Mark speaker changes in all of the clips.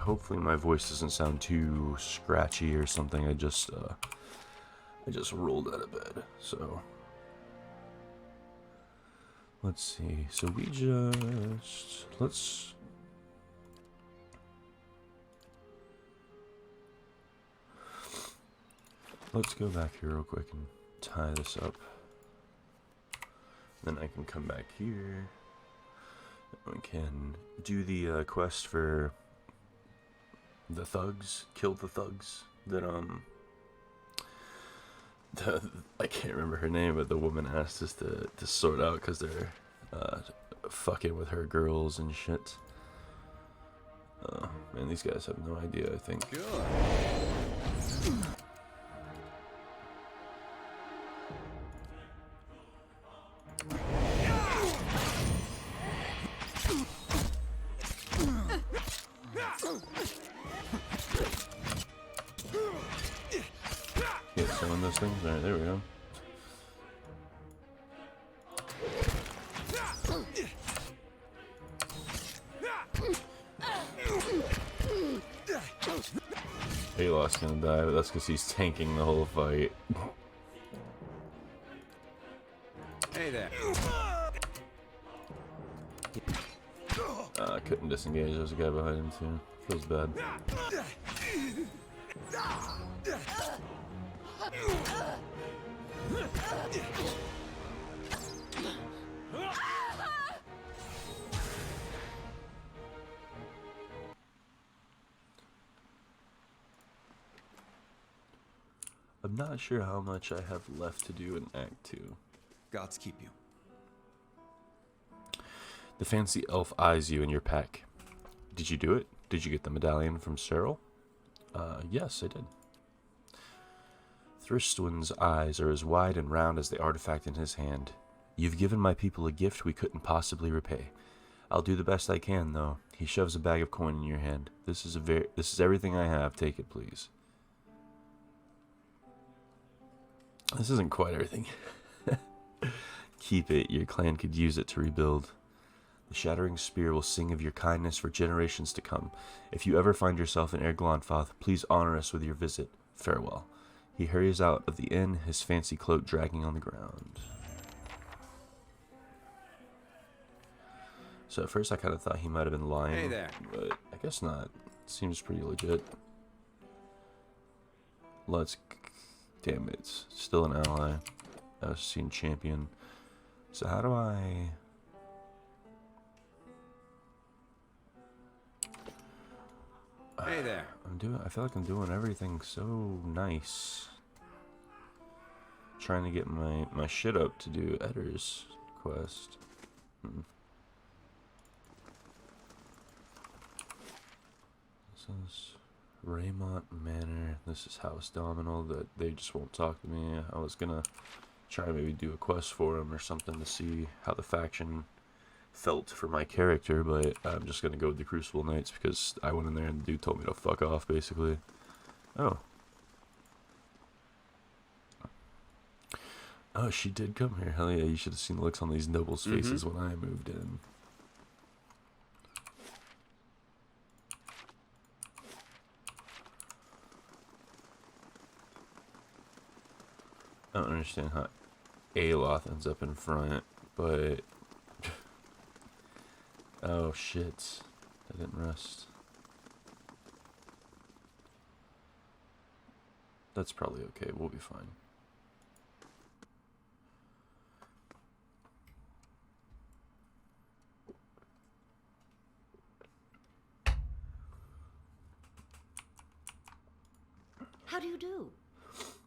Speaker 1: hopefully my voice doesn't sound too scratchy or something. I just rolled out of bed. So let's see. So we just let's go back here real quick and tie this up. Then I can come back here. We can do the quest for the thugs, kill the thugs that I can't remember her name, but the woman asked us to sort out because they're fucking with her girls and shit. Man, these guys have no idea, I think.
Speaker 2: Good.
Speaker 1: Yeah, selling those things? Alright, there we go. Alok's gonna die, but that's because he's tanking the whole fight.
Speaker 2: Hey there.
Speaker 1: Couldn't disengage. There's a guy behind him too. Feels bad. I'm not sure how much I have left to do in Act 2.
Speaker 2: Gods keep you.
Speaker 1: The fancy elf eyes you in your pack. Did you do it? Did you get the medallion from Cyril? Yes, I did. Thristwin's eyes are as wide and round as the artifact in his hand. You've given my people a gift we couldn't possibly repay. I'll do the best I can, though. He shoves a bag of coin in your hand. This is everything I have. Take it, please. This isn't quite everything. Keep it. Your clan could use it to rebuild. The shattering spear will sing of your kindness for generations to come. If you ever find yourself in Erglonfoth, please honor us with your visit. Farewell. He hurries out of the inn, his fancy cloak dragging on the ground. So at first I kind of thought he might have been lying,
Speaker 2: Hey there.
Speaker 1: but I guess not. Seems pretty legit. Damn it, it's still an ally. I was seeing champion. So how do I...
Speaker 2: Hey there.
Speaker 1: I feel like I'm doing everything so nice. Trying to get my shit up to do Eddar's quest. This is Raymont Manor. This is House Dominal. That they just won't talk to me. I was gonna try to maybe do a quest for him or something to see how the faction felt for my character, but I'm just gonna go with the Crucible Knights because I went in there and the dude told me to fuck off, basically. Oh, she did come here. Hell yeah, you should have seen the looks on these nobles' faces when I moved in. I don't understand how Aloth ends up in front, but... Oh shit, I didn't rest. That's probably okay, we'll be fine.
Speaker 3: How do you do?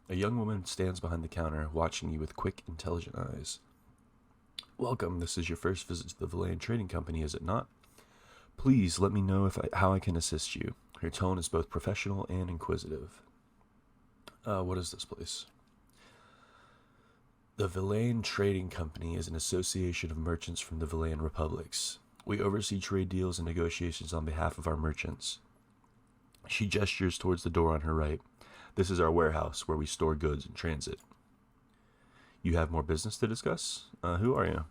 Speaker 1: A young woman stands behind the counter, watching you with quick, intelligent eyes. Welcome, this is your first visit to the Villain Trading Company, is it not? Please let me know how I can assist you. Her tone is both professional and inquisitive. What is this place? The Villain Trading Company is an association of merchants from the Villain Republics. We oversee trade deals and negotiations on behalf of our merchants. She gestures towards the door on her right. This is our warehouse where we store goods in transit. You have more business to discuss? Who are you?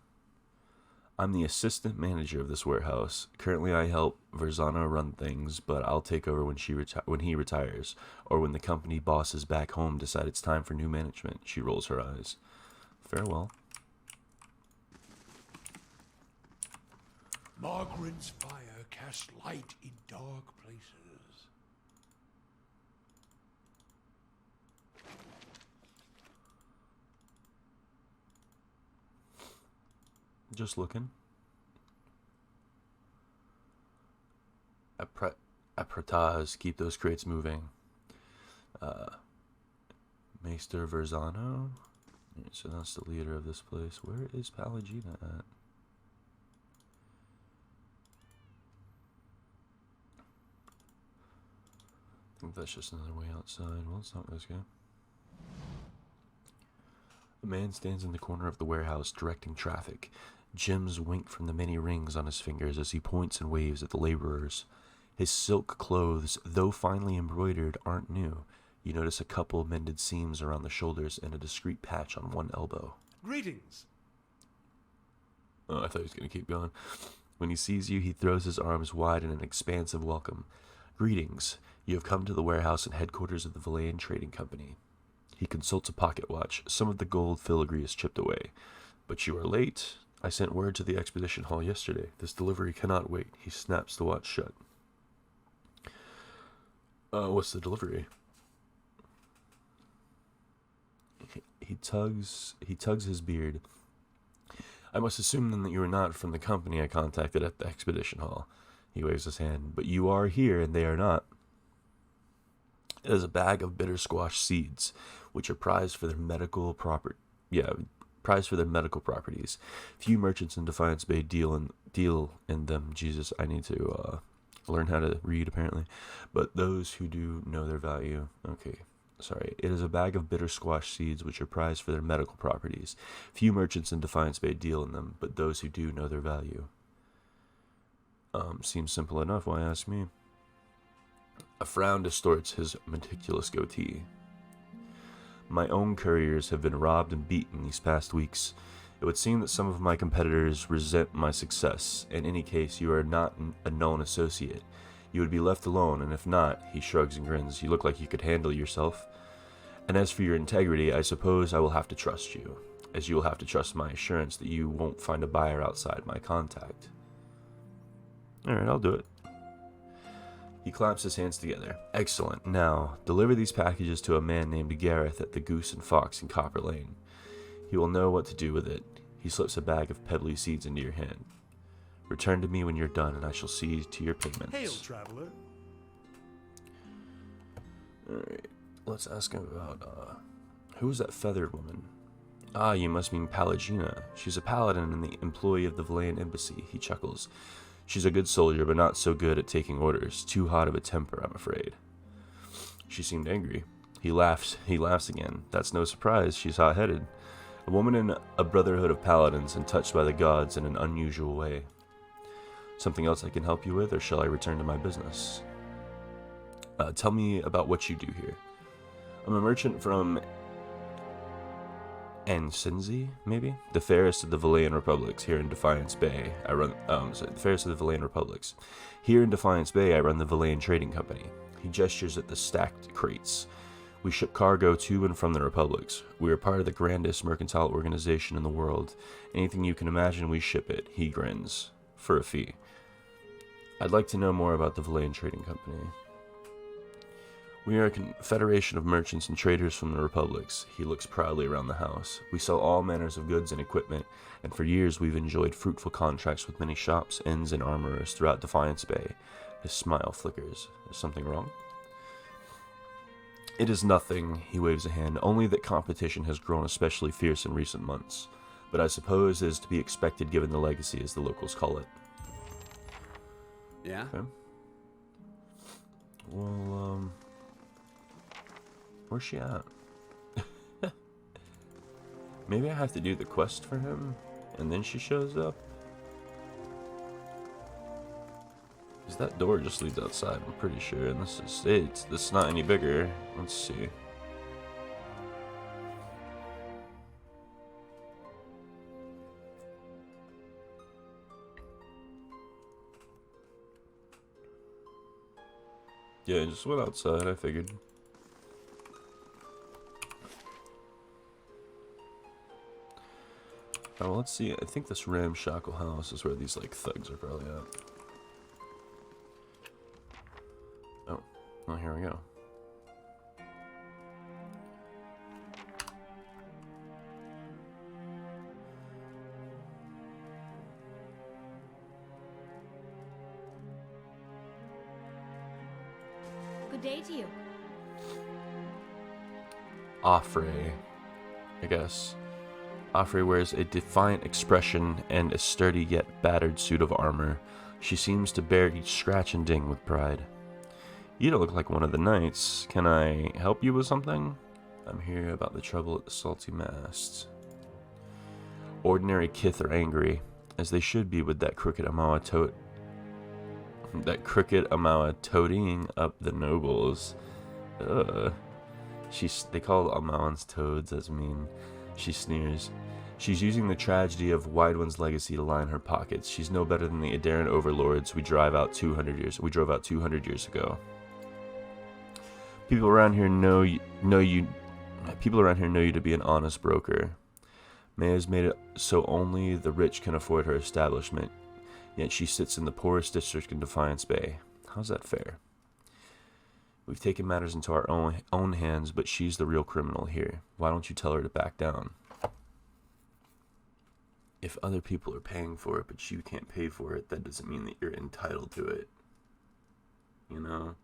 Speaker 1: I'm the assistant manager of this warehouse. Currently, I help Verzana run things, but I'll take over when he retires, or when the company bosses back home decide it's time for new management. She rolls her eyes. Farewell.
Speaker 4: Margaren's fire casts light in dark places.
Speaker 1: Just looking. Apretaz, keep those crates moving. Maester Verzano. So that's the leader of this place. Where is Palagina at? I think that's just another way outside. Well, it's not this guy. A man stands in the corner of the warehouse, directing traffic. Gems wink from the many rings on his fingers as he points and waves at the laborers. His silk clothes, though finely embroidered, aren't new. You notice a couple mended seams around the shoulders and a discreet patch on one elbow.
Speaker 4: Greetings.
Speaker 1: Oh, I thought he was going to keep going. When he sees you, he throws his arms wide in an expansive welcome. Greetings. You have come to the warehouse and headquarters of the Valayan Trading Company. He consults a pocket watch. Some of the gold filigree is chipped away. But you are late. I sent word to the expedition hall yesterday. This delivery cannot wait. He snaps the watch shut. What's the delivery? He tugs his beard. I must assume then that you are not from the company I contacted at the expedition hall. He waves his hand. But you are here and they are not. It is a bag of bitter squash seeds, which are prized for their medical properties. Few merchants in Defiance Bay deal in them. Jesus, I need to learn how to read apparently. But those who do know their value. Okay, sorry. It is a bag of bitter squash seeds, which are prized for their medical properties. Few merchants in Defiance Bay deal in them, but those who do know their value. Seems simple enough. Why ask me? A frown distorts his meticulous goatee. My own couriers have been robbed and beaten these past weeks. It would seem that some of my competitors resent my success. In any case, you are not a known associate. You would be left alone, and if not, he shrugs and grins, you look like you could handle yourself. And as for your integrity, I suppose I will have to trust you, as you will have to trust my assurance that you won't find a buyer outside my contact. Alright, I'll do it. He claps his hands together. Excellent. Now, deliver these packages to a man named Gareth at the Goose and Fox in Copper Lane. He will know what to do with it. He slips a bag of pebbly seeds into your hand. Return to me when you're done, and I shall see to your payments.
Speaker 4: Hail, traveler.
Speaker 1: Alright, let's ask him about, who's that feathered woman? Ah, you must mean Palagina. She's a paladin and the employee of the Valayan embassy. He chuckles. She's a good soldier, but not so good at taking orders. Too hot of a temper, I'm afraid. She seemed angry. He laughs again. That's no surprise. She's hot-headed. A woman in a brotherhood of paladins and touched by the gods in an unusual way. Something else I can help you with, or shall I return to my business? Tell me about what you do here. I'm a merchant from Ansinzi, maybe? The fairest of the Valayan Republics here in Defiance Bay. The fairest of the Valayan Republics. Here in Defiance Bay, I run the Valayan Trading Company. He gestures at the stacked crates. We ship cargo to and from the republics. We are part of the grandest mercantile organization in the world. Anything you can imagine, we ship it. He grins. For a fee. I'd like to know more about the Valayan Trading Company. We are a confederation of merchants and traders from the republics. He looks proudly around the house. We sell all manners of goods and equipment, and for years we've enjoyed fruitful contracts with many shops, inns, and armorers throughout Defiance Bay. His smile flickers. Is something wrong? It is nothing, he waves a hand, only that competition has grown especially fierce in recent months. But I suppose it is to be expected given the legacy, as the locals call it.
Speaker 2: Yeah?
Speaker 1: Okay. Well, where's she at? Maybe I have to do the quest for him, and then she shows up? Because that door just leads outside, I'm pretty sure, and this is it. This is not any bigger. Let's see. Yeah, just went outside, I figured. Oh, let's see. I think this ramshackle house is where these, like, thugs are probably at. Oh, well, here we go.
Speaker 3: Good day to you.
Speaker 1: Offray, I guess. Offray wears a defiant expression and a sturdy yet battered suit of armor. She seems to bear each scratch and ding with pride. You don't look like one of the knights. Can I help you with something? I'm here about the trouble at the Salty Mast. Ordinary kith are angry, as they should be with that crooked Amawa toadying up the nobles. Ugh. They call Amawans toads, that's mean. She sneers. She's using the tragedy of Wideone's legacy to line her pockets. She's no better than the Adaran overlords we drove out 200 years ago. People around here know you to be an honest broker. May has made it so only the rich can afford her establishment, yet she sits in the poorest district in Defiance Bay. How's that fair? We've taken matters into our own hands, but she's the real criminal here. Why don't you tell her to back down? If other people are paying for it, but you can't pay for it, that doesn't mean that you're entitled to it. You know?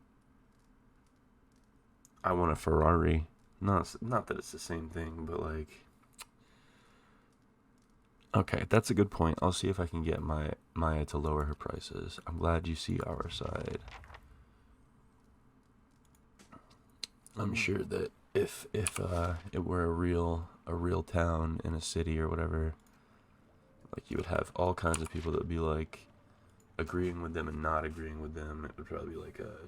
Speaker 1: I want a Ferrari. Not that it's the same thing, but like... Okay, that's a good point. I'll see if I can get Maya to lower her prices. I'm glad you see our side. I'm sure that if it were a real town in a city or whatever, like you would have all kinds of people that would be like agreeing with them and not agreeing with them. It would probably be like a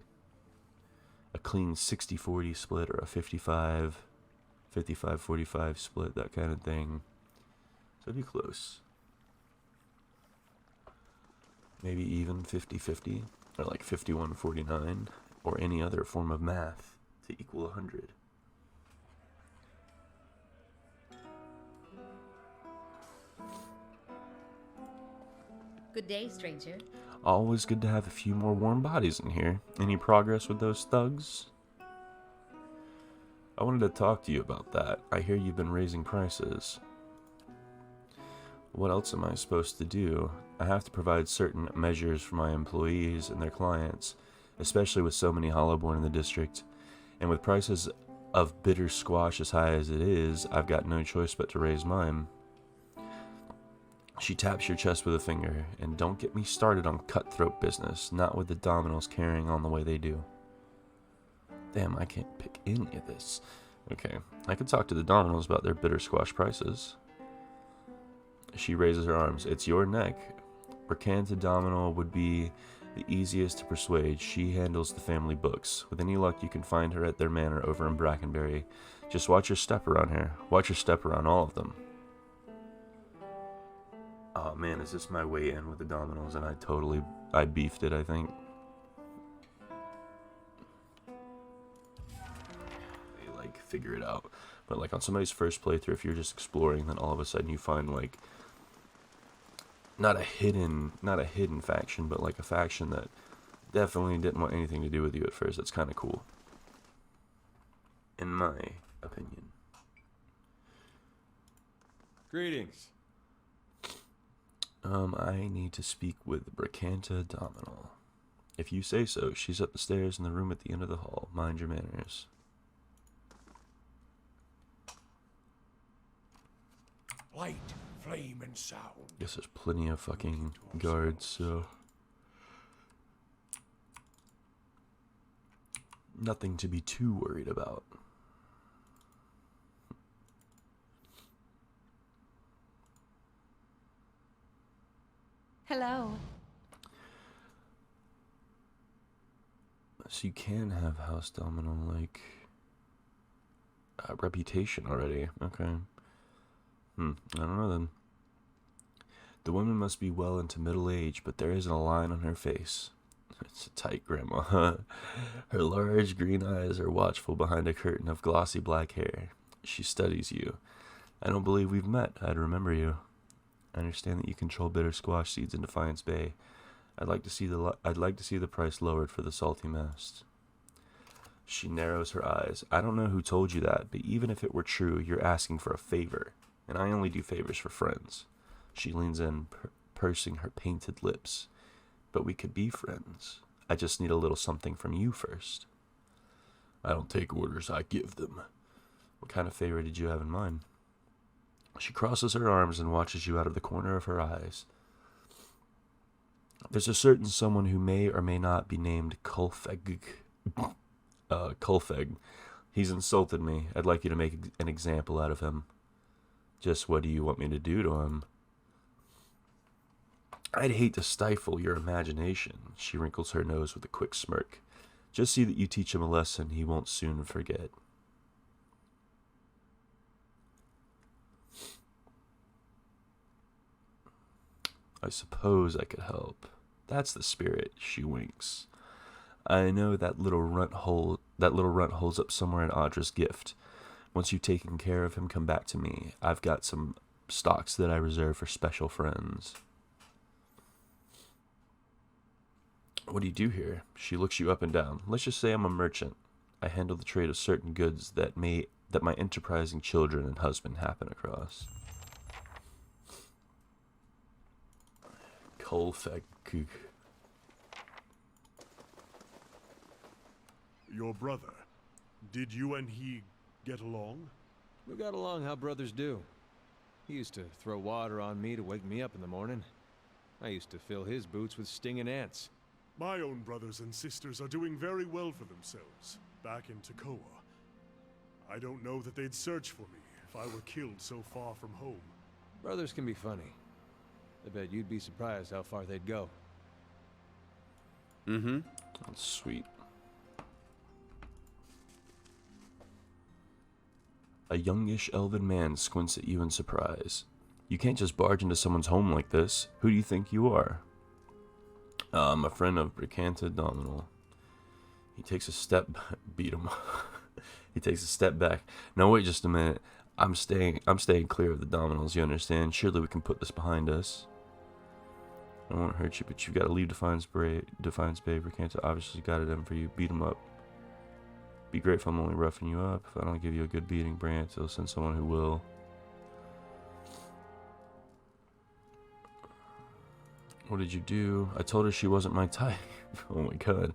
Speaker 1: clean 60-40 split or a 55-45 split, that kind of thing. So it'd be close. Maybe even 50-50 or like 51-49 or any other form of math to equal 100.
Speaker 3: Good day, stranger.
Speaker 1: Always good to have a few more warm bodies in here. Any progress with those thugs? I wanted to talk to you about that. I hear you've been raising prices. What else am I supposed to do? I have to provide certain measures for my employees and their clients, especially with so many Hollowborn in the district. And with prices of bitter squash as high as it is, I've got no choice but to raise mine. She taps your chest with a finger, and don't get me started on cutthroat business, not with the dominoes carrying on the way they do. Damn, I can't pick any of this. Okay, I could talk to the dominoes about their bitter squash prices. She raises her arms. It's your neck. Bracanta Domino would be the easiest to persuade. She handles the family books. With any luck, you can find her at their manor over in Brackenberry. Just watch your step around here. Watch your step around all of them. Oh man, is this my way in with the dominoes? And I beefed it, I think. They like figure it out. But like on somebody's first playthrough, if you're just exploring, then all of a sudden you find like not a hidden faction, but like a faction that definitely didn't want anything to do with you at first. It's kind of cool, in my opinion.
Speaker 2: Greetings.
Speaker 1: I need to speak with Bracanta Domino. If you say so. She's up the stairs in the room at the end of the hall. Mind your manners.
Speaker 4: Light, flame, and sound.
Speaker 1: Guess there's plenty of fucking guards, so nothing to be too worried about.
Speaker 3: Hello.
Speaker 1: So you can have House Domino like a reputation already. Okay. I don't know then. The woman must be well into middle age, but there isn't a line on her face. It's a tight grandma. Her large green eyes are watchful behind a curtain of glossy black hair. She studies you. I don't believe we've met. I'd remember you. I understand that you control bitter squash seeds in Defiance Bay. I'd like to see the price lowered for the salty mast. She narrows her eyes. I don't know who told you that, but even if it were true, you're asking for a favor, and I only do favors for friends. She leans in, pursing her painted lips. But we could be friends. I just need a little something from you first. I don't take orders, I give them. What kind of favor did you have in mind? She crosses her arms and watches you out of the corner of her eyes. There's a certain someone who may or may not be named Kulfeg. Kulfeg. He's insulted me. I'd like you to make an example out of him. Just what do you want me to do to him? I'd hate to stifle your imagination. She wrinkles her nose with a quick smirk. Just see that you teach him a lesson he won't soon forget. I suppose I could help. That's the spirit, she winks. I know that little runt holds up somewhere in Audra's gift. Once you've taken care of him, come back to me. I've got some stocks that I reserve for special friends. What do you do here? She looks you up and down. Let's just say I'm a merchant. I handle the trade of certain goods that my enterprising children and husband happen across. Kulfeg.
Speaker 5: Your brother, did you and he get along?
Speaker 2: We got along how brothers do. He used to throw water on me to wake me up in the morning. I used to fill his boots with stinging ants.
Speaker 5: My own brothers and sisters are doing very well for themselves, back in Tekoa. I don't know that they'd search for me if I were killed so far from home.
Speaker 2: Brothers can be funny. I bet you'd be surprised how far they'd go.
Speaker 1: Mm-hmm. That's sweet. A youngish elven man squints at you in surprise. You can't just barge into someone's home like this. Who do you think you are? I'm a friend of Bricanta Dominal. He takes a step... Beat him. He takes a step back. No, wait just a minute. I'm staying clear of the Dominals, you understand? Surely we can put this behind us. I won't hurt you, but you've got to leave Defiance Bay. Bricanta obviously got it in for you. Beat him up. Be grateful I'm only roughing you up. If I don't give you a good beating, Brant, will send someone who will. What did you do? I told her she wasn't my type. Oh my god.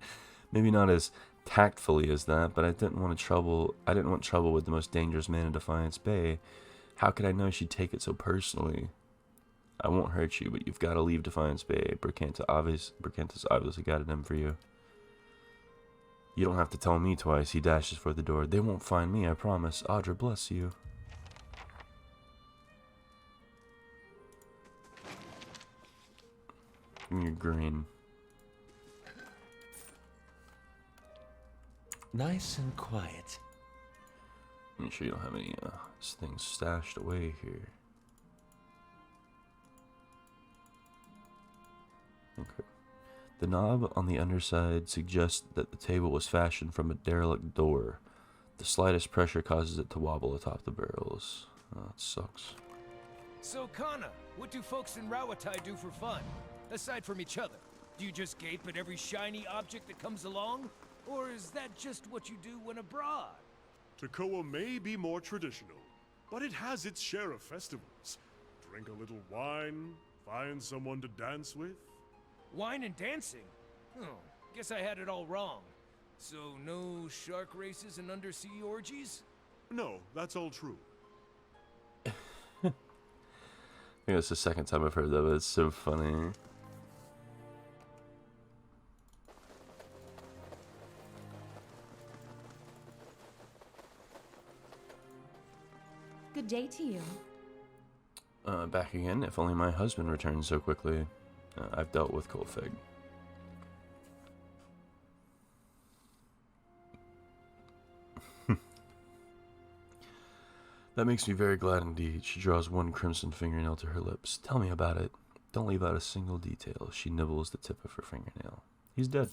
Speaker 1: Maybe not as tactfully as that, but I didn't want trouble with the most dangerous man in Defiance Bay. How could I know she'd take it so personally? I won't hurt you, but you've got to leave Defiance Bay. Bricanta's obviously got it in for you. You don't have to tell me twice. He dashes for the door. They won't find me, I promise. Audra, bless you. Give me your green.
Speaker 6: Nice and quiet.
Speaker 1: Make sure you don't have any things stashed away here. Okay. The knob on the underside suggests that the table was fashioned from a derelict door. The slightest pressure causes it to wobble atop the barrels. Oh, it sucks.
Speaker 7: So, Kana, what do folks in Rawatai do for fun? Aside from each other, do you just gape at every shiny object that comes along? Or is that just what you do when abroad?
Speaker 5: Tekoa may be more traditional, but it has its share of festivals. Drink a little wine, find someone to dance with.
Speaker 7: Wine and dancing? Oh, guess I had it all wrong. So, no shark races and undersea orgies?
Speaker 5: No, that's all true.
Speaker 1: I think that's the second time I've heard that, but it's so funny.
Speaker 3: Good day to you.
Speaker 1: Back again. If only my husband returned so quickly. I've dealt with Kulfeg. That makes me very glad indeed. She draws one crimson fingernail to her lips. Tell me about it. Don't leave out a single detail. She nibbles the tip of her fingernail. He's dead.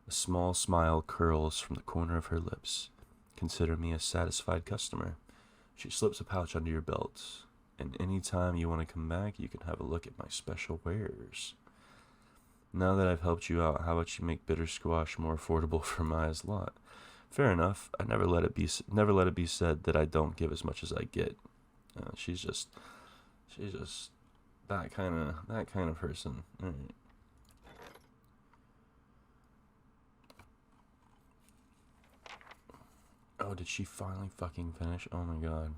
Speaker 1: A small smile curls from the corner of her lips. Consider me a satisfied customer. She slips a pouch under your belt. And any time you want to come back, you can have a look at my special wares. Now that I've helped you out, how about you make bitter squash more affordable for Maya's lot? Fair enough. I never let it be said that I don't give as much as I get. She's just that kind of person. All right. Oh, did she finally fucking finish? Oh my god.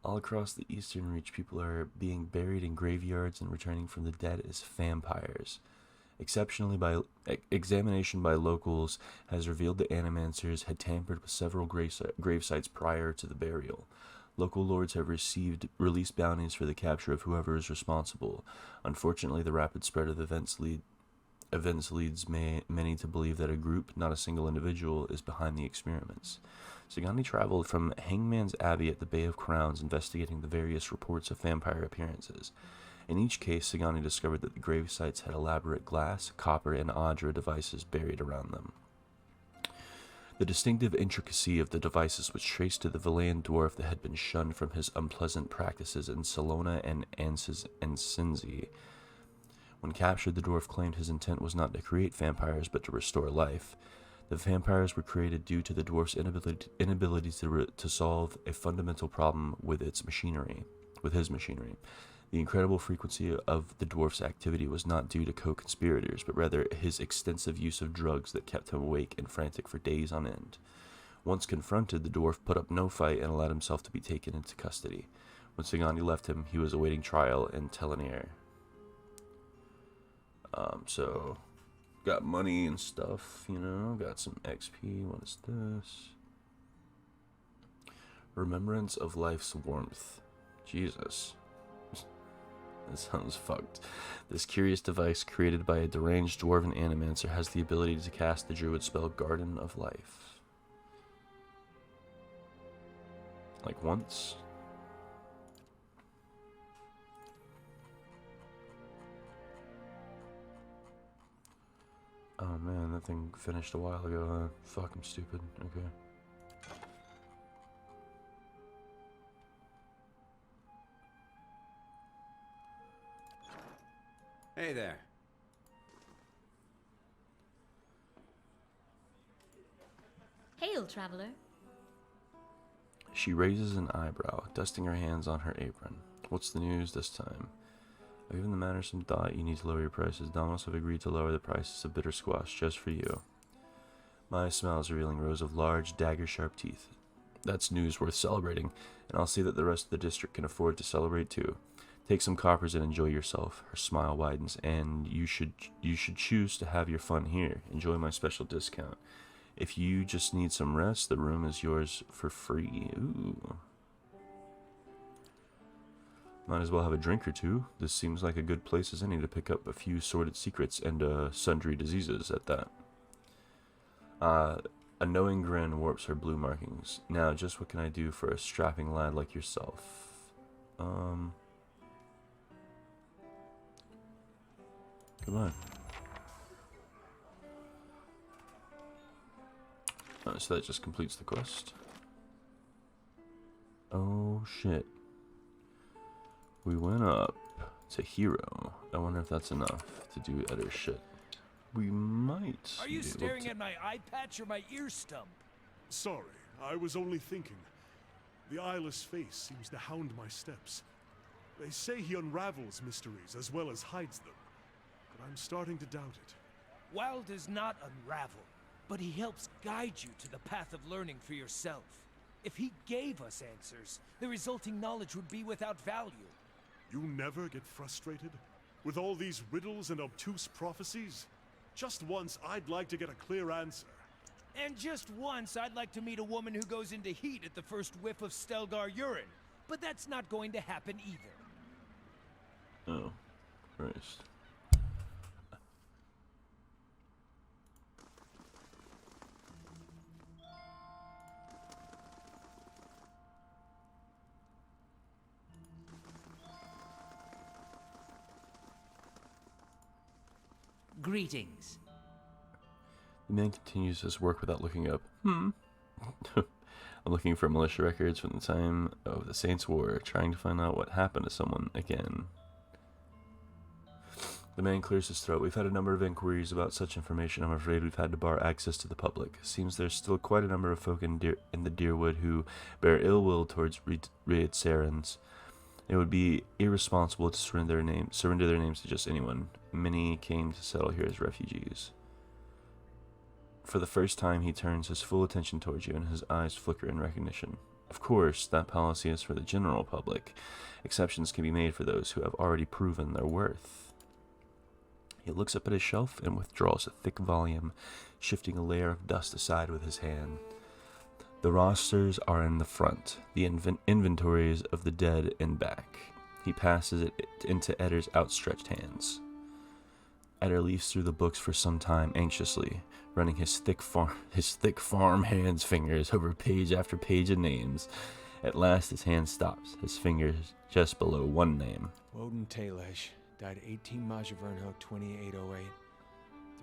Speaker 1: All across the Eastern Reach, people are being buried in graveyards and returning from the dead as vampires. Examination by locals has revealed the Animancers had tampered with several grave sites prior to the burial. Local lords have released bounties for the capture of whoever is responsible. Unfortunately, the rapid spread of events leads many to believe that a group, not a single individual, is behind the experiments. Sagani traveled from Hangman's Abbey at the Bay of Crowns, investigating the various reports of vampire appearances. In each case, Sagani discovered that the grave sites had elaborate glass, copper, and Adra devices buried around them. The distinctive intricacy of the devices was traced to the Valayan dwarf that had been shunned from his unpleasant practices in Salona and Sinzi. When captured, the dwarf claimed his intent was not to create vampires, but to restore life. The vampires were created due to the dwarf's inability to solve a fundamental problem with his machinery. The incredible frequency of the dwarf's activity was not due to co-conspirators, but rather his extensive use of drugs that kept him awake and frantic for days on end. Once confronted, the dwarf put up no fight and allowed himself to be taken into custody. When Sagani left him, he was awaiting trial in Telenir. So, got money and stuff, you know, got some XP. What is this? Remembrance of life's warmth. Jesus. This sounds fucked. This curious device created by a deranged dwarven animancer has the ability to cast the druid spell Garden of Life. Like once? Oh man, that thing finished a while ago, huh? Fuck, I'm stupid. Okay.
Speaker 8: Hey there.
Speaker 3: Hail, traveler.
Speaker 1: She raises an eyebrow, dusting her hands on her apron. What's the news this time? I've given the matter some thought. You need to lower your prices. Domos have agreed to lower the prices of bitter squash just for you. Maya smiles, revealing rows of large, dagger-sharp teeth. That's news worth celebrating, and I'll see that the rest of the district can afford to celebrate too. Take some coppers and enjoy yourself. Her smile widens, and you should choose to have your fun here. Enjoy my special discount. If you just need some rest, the room is yours for free. Ooh. Might as well have a drink or two. This seems like a good place as any to pick up a few sordid secrets and sundry diseases at that. A knowing grin warps her blue markings. Now, just what can I do for a strapping lad like yourself? Come on. Oh, so that just completes the quest. Oh shit. We went up to hero. I wonder if that's enough to do other shit. We might.
Speaker 7: Are you staring at my eye patch or my ear stump?
Speaker 5: Sorry, I was only thinking. The eyeless face seems to hound my steps. They say he unravels mysteries as well as hides them, but I'm starting to doubt it.
Speaker 7: Wild does not unravel, but he helps guide you to the path of learning for yourself. If he gave us answers, the resulting knowledge would be without value.
Speaker 5: You never get frustrated? With all these riddles and obtuse prophecies? Just once, I'd like to get a clear answer.
Speaker 7: And just once, I'd like to meet a woman who goes into heat at the first whiff of Stelgar urine. But that's not going to happen either.
Speaker 1: Oh, Christ.
Speaker 6: Greetings.
Speaker 1: The man continues his work without looking up. I'm looking for militia records from the time of the Saints' War, trying to find out what happened to someone again. The man clears his throat. We've had a number of inquiries about such information. I'm afraid we've had to bar access to the public. Seems there's still quite a number of folk in the Deerwood who bear ill will towards Raed Sarens. It would be irresponsible to surrender their names to just anyone. Many came to settle here as refugees. For the first time, he turns his full attention towards you, and his eyes flicker in recognition. Of course, that policy is for the general public. Exceptions can be made for those who have already proven their worth. He looks up at his shelf and withdraws a thick volume, shifting a layer of dust aside with his hand. The rosters are in the front, the inventories of the dead in back. He passes it into Edder's outstretched hands. Edder leafs through the books for some time anxiously, running his thick farm hands fingers over page after page of names. At last his hand stops, his fingers just below one name.
Speaker 2: Woden Talej died 18 Majavernho 2808.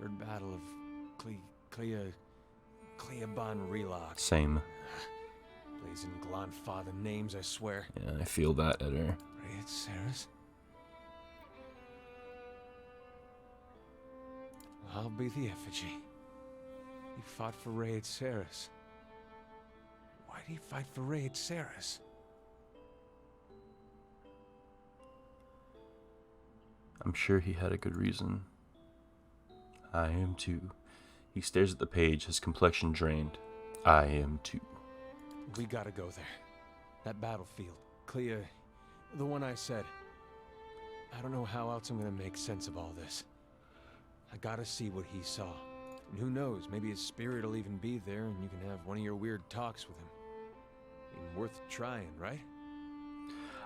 Speaker 2: Third Battle of Cleaban Relog.
Speaker 1: Same.
Speaker 2: Blazing Glonfather names, I swear.
Speaker 1: Yeah, I feel that, Edder.
Speaker 2: Raed Sarens? I'll be the effigy. He fought for Raed Sarens. Why'd he fight for Raed Sarens?
Speaker 1: I'm sure he had a good reason. I am too. He stares at the page, his complexion drained. I am too.
Speaker 2: We gotta go there. That battlefield. Clea, the one I said. I don't know how else I'm gonna make sense of all this. I gotta see what he saw. And who knows, maybe his spirit will even be there and you can have one of your weird talks with him. Even worth trying, right?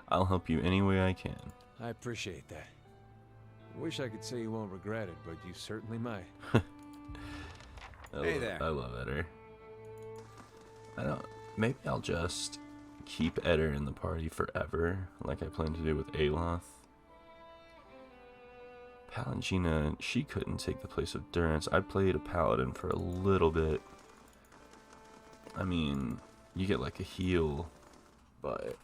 Speaker 1: I'll help you any way I can.
Speaker 2: I appreciate that. I wish I could say you won't regret it, but you certainly might.
Speaker 7: Hey there.
Speaker 1: I love Edder. Maybe I'll just keep Edder in the party forever, like I plan to do with Aloth. Palangina, she couldn't take the place of Durance. I played a paladin for a little bit. I mean, you get like a heal, but...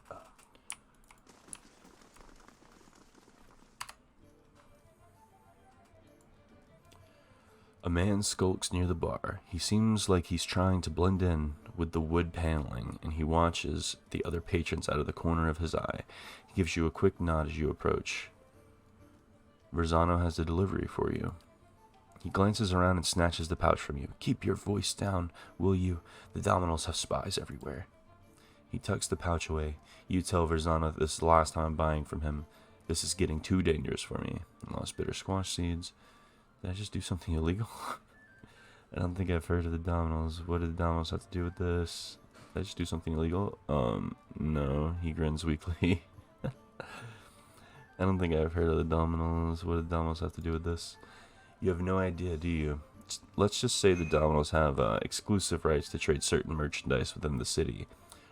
Speaker 1: A man skulks near the bar. He seems like he's trying to blend in with the wood paneling, and he watches the other patrons out of the corner of his eye. He gives you a quick nod as you approach. Verzano has a delivery for you. He glances around and snatches the pouch from you. Keep your voice down, will you? The Dominoes have spies everywhere. He tucks the pouch away. You tell Verzano that this is the last time I'm buying from him. This is getting too dangerous for me. I lost bitter squash seeds. Did I just do something illegal? I don't think I've heard of the Dominoes. What did the Dominoes have to do with this? Did I just do something illegal? No. He grins weakly. I don't think I've heard of the Dominoes. What did the Dominoes have to do with this? You have no idea, do you? Let's just say the Dominoes have exclusive rights to trade certain merchandise within the city.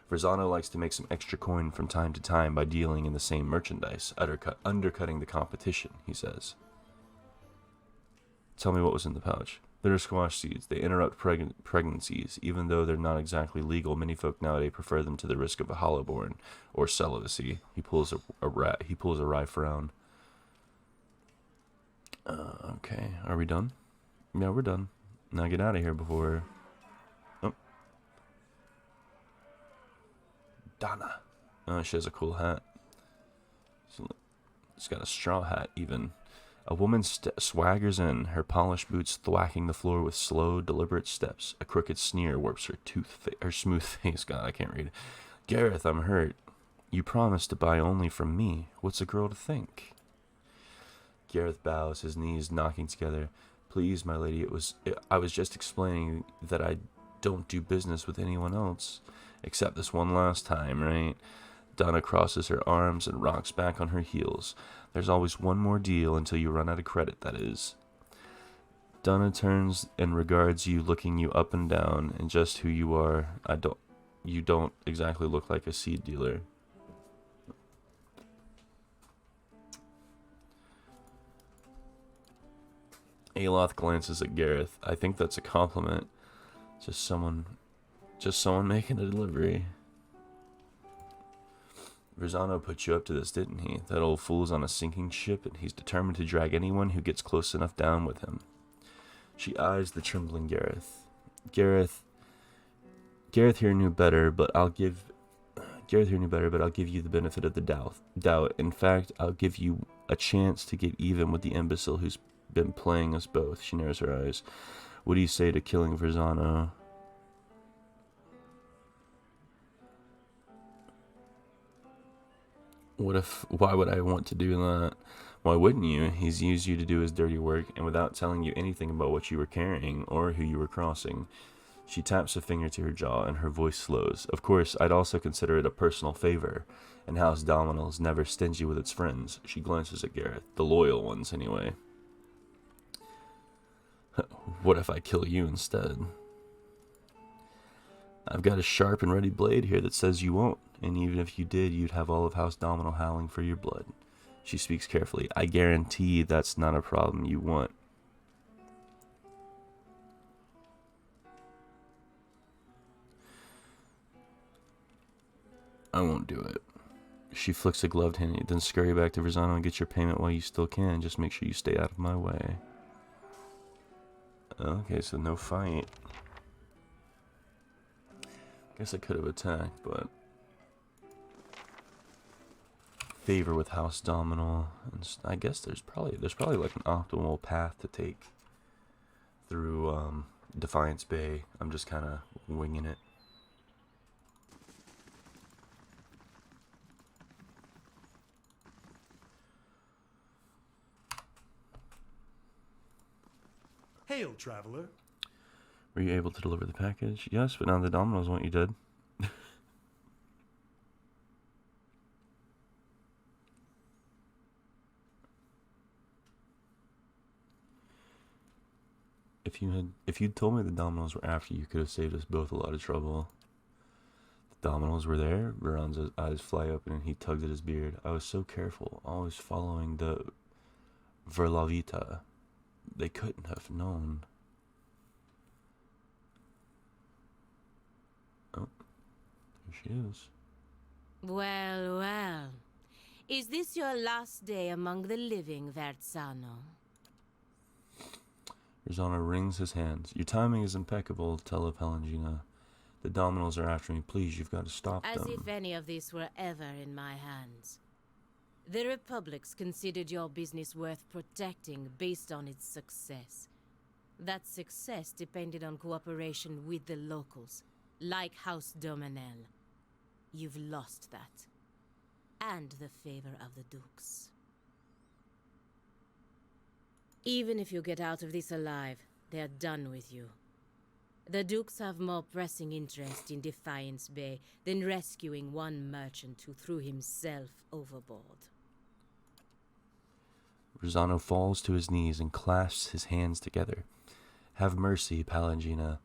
Speaker 1: Verzano likes to make some extra coin from time to time by dealing in the same merchandise, undercutting the competition, he says. Tell me what was in the pouch. They're squash seeds. They interrupt pregnancies. Even though they're not exactly legal, many folk nowadays prefer them to the risk of a hollowborn or celibacy. He pulls a wry frown. Okay, are we done? Yeah, we're done. Now get out of here before... Oh. Donna. Oh, she has a cool hat. She's got a straw hat, even. A woman swaggers in, her polished boots thwacking the floor with slow, deliberate steps. A crooked sneer warps her smooth face. God, I can't read. Gareth, I'm hurt. You promised to buy only from me. What's a girl to think? Gareth bows, his knees knocking together. Please, my lady, I was just explaining that I don't do business with anyone else. Except this one last time, right? Donna crosses her arms and rocks back on her heels. There's always one more deal until you run out of credit, that is. Donna turns and regards you, looking you up and down, and just who you are. You don't exactly look like a seed dealer. Aloth glances at Gareth. I think that's a compliment. Just someone making a delivery. Verzano put you up to this, didn't he? That old fool's on a sinking ship, and he's determined to drag anyone who gets close enough down with him. She eyes the trembling Gareth. Gareth here knew better, but I'll give you the benefit of the doubt. In fact, I'll give you a chance to get even with the imbecile who's been playing us both. She narrows her eyes. What do you say to killing Verzano? Why would I want to do that? Why wouldn't you? He's used you to do his dirty work, and without telling you anything about what you were carrying or who you were crossing. She taps a finger to her jaw, and her voice slows. Of course, I'd also consider it a personal favor, and House Domino's never stingy with its friends. She glances at Gareth. The loyal ones, anyway. What if I kill you instead? I've got a sharp and ready blade here that says you won't, and even if you did, you'd have all of House Domino howling for your blood. She speaks carefully. I guarantee that's not a problem you want. I won't do it. She flicks a gloved hand, then scurry back to Verzano and get your payment while you still can. Just make sure you stay out of my way. Okay, so no fight. Guess I could have attacked, but favor with House Domino, and I guess there's probably like an optimal path to take through Defiance Bay. I'm just kind of winging it.
Speaker 5: Hail, traveler.
Speaker 1: Were you able to deliver the package? Yes, but now the Dominoes want you dead. If you'd told me the Dominoes were after you, could have saved us both a lot of trouble. The Dominoes were there. Baron's eyes fly open and he tugs at his beard. I was so careful, always following the Verlavita. They couldn't have known. Oh, there she is.
Speaker 8: Well, well. Is this your last day among the living, Verzano?
Speaker 1: Verzano wrings his hands. Your timing is impeccable, tell Palangina. The Dominoes are after me. Please, you've got to stop them.
Speaker 8: As if any of this were ever in my hands. The Republics considered your business worth protecting based on its success. That success depended on cooperation with the locals, like House Dominel. You've lost that. And the favor of the Dukes. Even if you get out of this alive, they're done with you. The Dukes have more pressing interest in Defiance Bay than rescuing one merchant who threw himself overboard.
Speaker 1: Verzano falls to his knees and clasps his hands together. Have mercy, Palangina.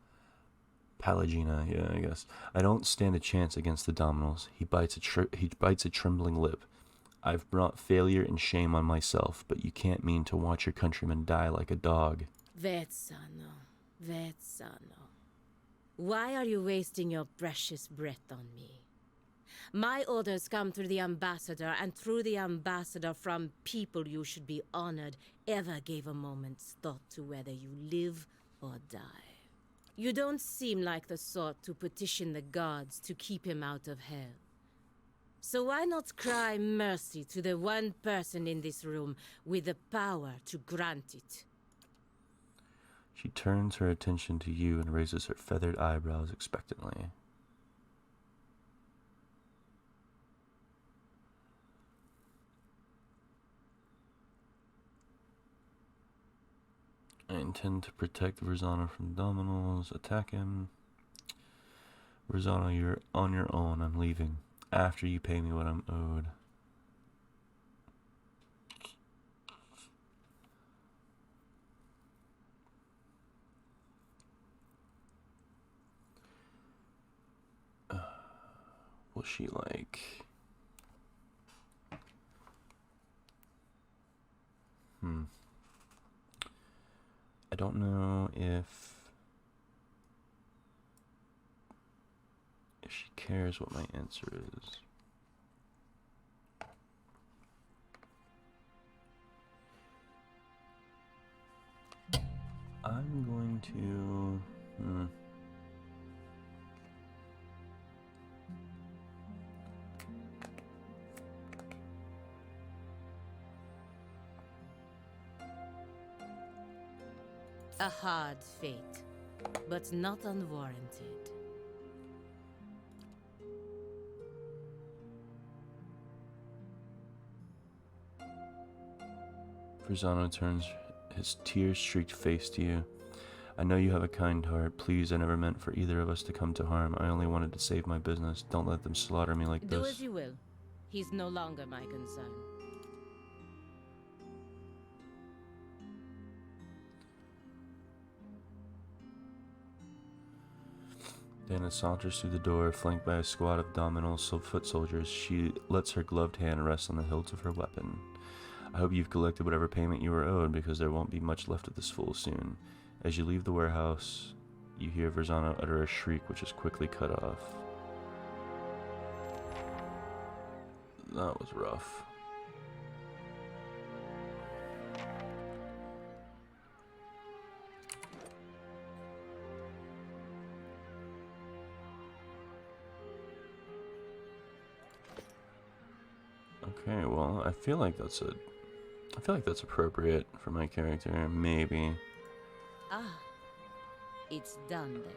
Speaker 1: Palangina, yeah, I guess. I don't stand a chance against the Dominoes. He bites a trembling lip. I've brought failure and shame on myself, but you can't mean to watch your countrymen die like a dog.
Speaker 8: Verzano. Why are you wasting your precious breath on me? My orders come through the ambassador, and through the ambassador from people you should be honored ever gave a moment's thought to whether you live or die. You don't seem like the sort to petition the gods to keep him out of hell. So why not cry mercy to the one person in this room with the power to grant it?
Speaker 1: She turns her attention to you and raises her feathered eyebrows expectantly. I intend to protect Verzano from Dominoes. Attack him. Verzano, you're on your own. I'm leaving. After you pay me what I'm owed. Will she like... I don't know if she cares what my answer is. I'm going to...
Speaker 8: A hard fate, but not unwarranted.
Speaker 1: Verzano turns his tear-streaked face to you. I know you have a kind heart. Please, I never meant for either of us to come to harm. I only wanted to save my business. Don't let them slaughter me like
Speaker 8: Do
Speaker 1: this.
Speaker 8: as you will. He's no longer my concern.
Speaker 1: Dana saunters through the door, flanked by a squad of Dominal foot soldiers. She lets her gloved hand rest on the hilt of her weapon. I hope you've collected whatever payment you were owed, because there won't be much left of this fool soon. As you leave the warehouse, you hear Verzano utter a shriek, which is quickly cut off. That was rough. Okay, well, I feel like that's appropriate for my character, maybe.
Speaker 8: Ah, it's done then.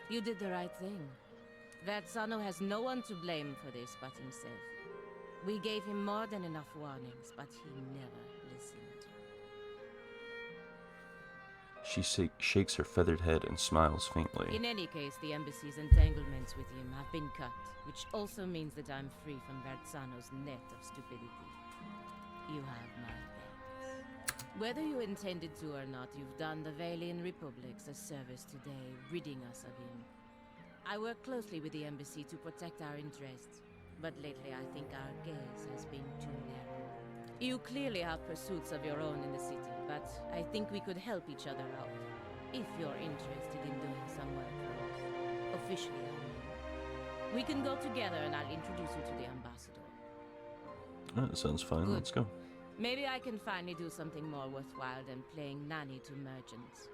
Speaker 8: You did the right thing. Verzano has no one to blame for this but himself. We gave him more than enough warnings, but he never listened.
Speaker 1: She shakes her feathered head and smiles faintly.
Speaker 8: In any case, the embassy's entanglements with him have been cut, which also means that I'm free from Verzano's net of stupidity. You have my thanks. Whether you intended to or not, you've done the Valian Republics a service today, ridding us of him. I work closely with the embassy to protect our interests, but lately I think our gaze has been too narrow. You clearly have pursuits of your own in the city, but I think we could help each other out, if you're interested in doing some work for us. Officially, I mean. We can go together and I'll introduce you to the ambassador.
Speaker 1: That sounds fine.
Speaker 8: Good.
Speaker 1: Let's go.
Speaker 8: Maybe I can finally do something more worthwhile than playing nanny to merchants.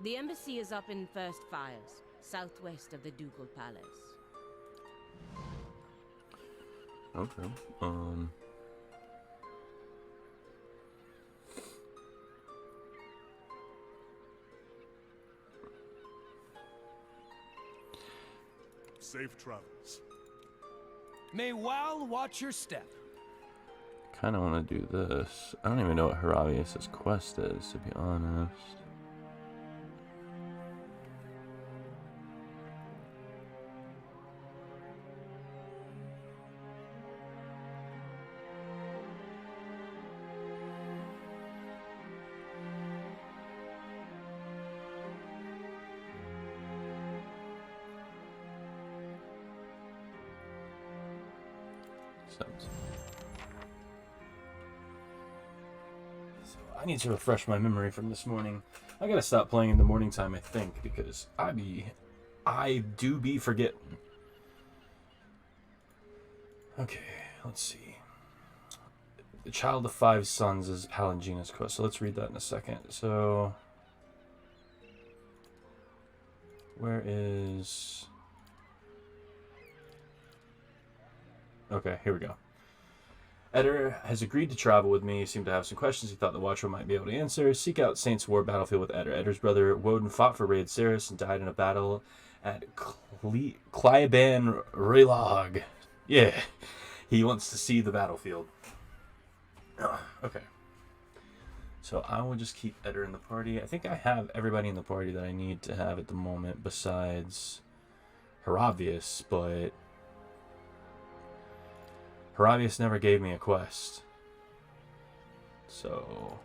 Speaker 8: The embassy is up in First Fires, southwest of the Ducal Palace.
Speaker 1: Okay.
Speaker 5: Safe travels.
Speaker 7: May Wal watch your step.
Speaker 1: Kind of want to do this. I don't even know what Haravius' quest is, to be honest. I need to refresh my memory from this morning. I gotta stop playing in the morning time, I think, because I do be forgetting. Okay, let's see. The Child of Five Sons is Palangina's quest, so let's read that in a second. So, where is... Okay, here we go. Eder has agreed to travel with me. He seemed to have some questions he thought the Watcher might be able to answer. Seek out Saints' War battlefield with Eder. Eder's brother Woden fought for Raid Ceres and died in a battle at Clyaban Relog. Yeah, he wants to see the battlefield. Okay. So I will just keep Eder in the party. I think I have everybody in the party that I need to have at the moment besides Haravius, but... Haravius never gave me a quest. So...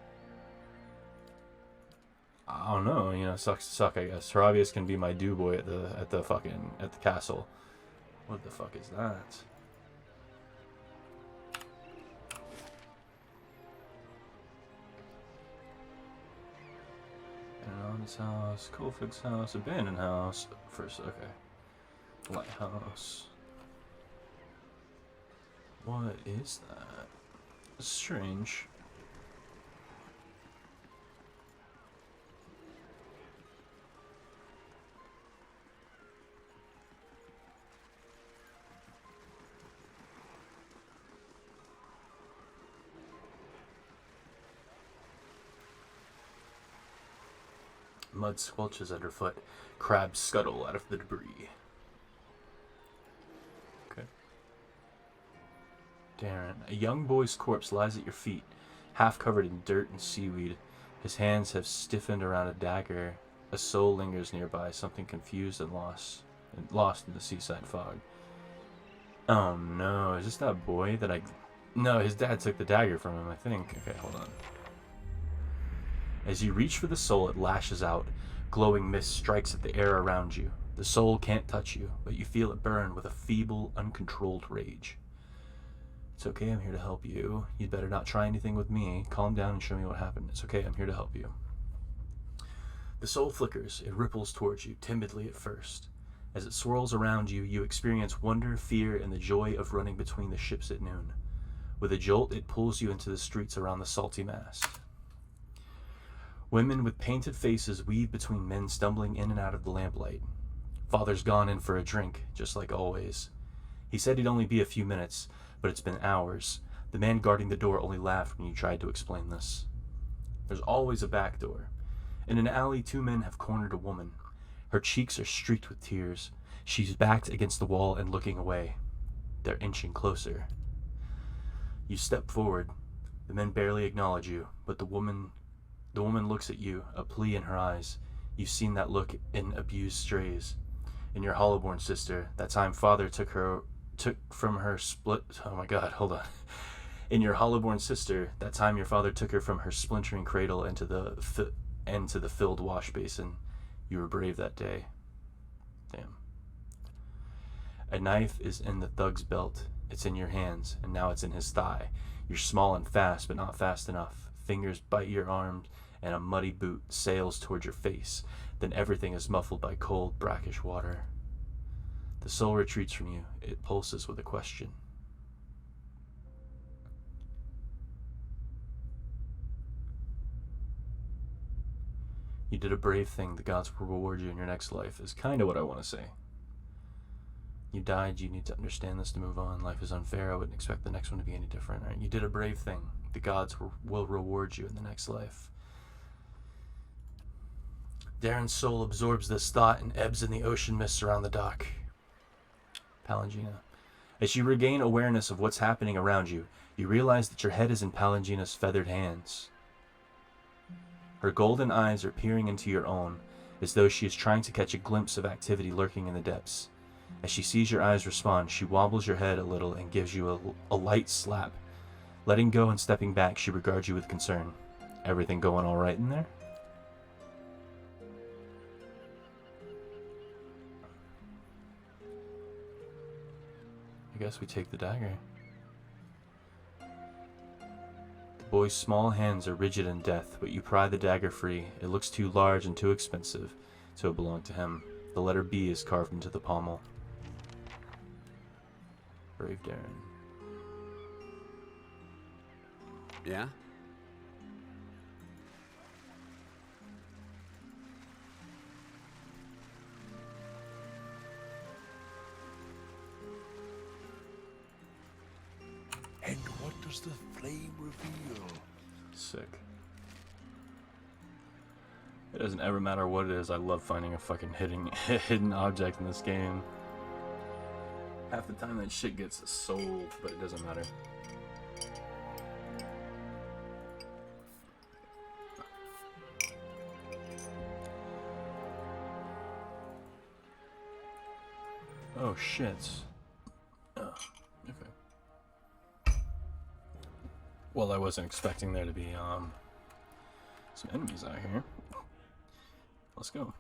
Speaker 1: I don't know, you know, sucks to suck, I guess. Haravius can be my do-boy at the castle. What the fuck is that? Gideon's house, Kolfig's house, abandoned house. First, okay. Lighthouse. What is that? Strange. Mud squelches underfoot. Crabs scuttle out of the debris. Okay. Darren. A young boy's corpse lies at your feet, half covered in dirt and seaweed. His hands have stiffened around a dagger. A soul lingers nearby, something confused and lost in the seaside fog. Oh no, is this that boy that I... No, his dad took the dagger from him, I think. Okay, hold on. As you reach for the soul, it lashes out. Glowing mist strikes at the air around you. The soul can't touch you, but you feel it burn with a feeble, uncontrolled rage. It's okay, I'm here to help you. You'd better not try anything with me. Calm down and show me what happened. It's okay, I'm here to help you. The soul flickers. It ripples towards you, timidly at first. As it swirls around you, you experience wonder, fear, and the joy of running between the ships at noon. With a jolt, it pulls you into the streets around the salty mass. Women with painted faces weave between men stumbling in and out of the lamplight. Father's gone in for a drink, just like always. He said he'd only be a few minutes, but it's been hours. The man guarding the door only laughed when you tried to explain this. There's always a back door. In an alley, 2 men have cornered a woman. Her cheeks are streaked with tears. She's backed against the wall and looking away. They're inching closer. You step forward. The men barely acknowledge you, but the woman looks at you, a plea in her eyes. You've seen that look in abused strays. In your Hollowborn sister, that time father took from her split... Oh my god, hold on. In your Hollowborn sister, that time your father took her from her splintering cradle into the filled wash basin. You were brave that day. Damn. A knife is in the thug's belt. It's in your hands, and now it's in his thigh. You're small and fast, but not fast enough. Fingers bite your arms, and a muddy boot sails toward your face. Then everything is muffled by cold, brackish water. The soul retreats from you. It pulses with a question. You did a brave thing. The gods will reward you in your next life, is kind of what I want to say. You died. You need to understand this to move on. Life is unfair. I wouldn't expect the next one to be any different. Right? You did a brave thing. The gods will reward you in the next life. Darren's soul absorbs this thought and ebbs in the ocean mists around the dock. Palangina. As you regain awareness of what's happening around you, you realize that your head is in Palangina's feathered hands. Her golden eyes are peering into your own, as though she is trying to catch a glimpse of activity lurking in the depths. As she sees your eyes respond, she wobbles your head a little and gives you a light slap. Letting go and stepping back, she regards you with concern. Everything going all right in there? I guess we take the dagger. The boy's small hands are rigid in death, but you pry the dagger free. It looks too large and too expensive, so it belonged to him. The letter B is carved into the pommel. Brave Darren.
Speaker 9: Yeah?
Speaker 4: And what does the flame reveal?
Speaker 1: Sick. It doesn't ever matter what it is. I love finding a fucking hidden object in this game. Half the time that shit gets sold, but it doesn't matter. Oh shit. Oh, okay. Well, I wasn't expecting there to be some enemies out here. Let's go.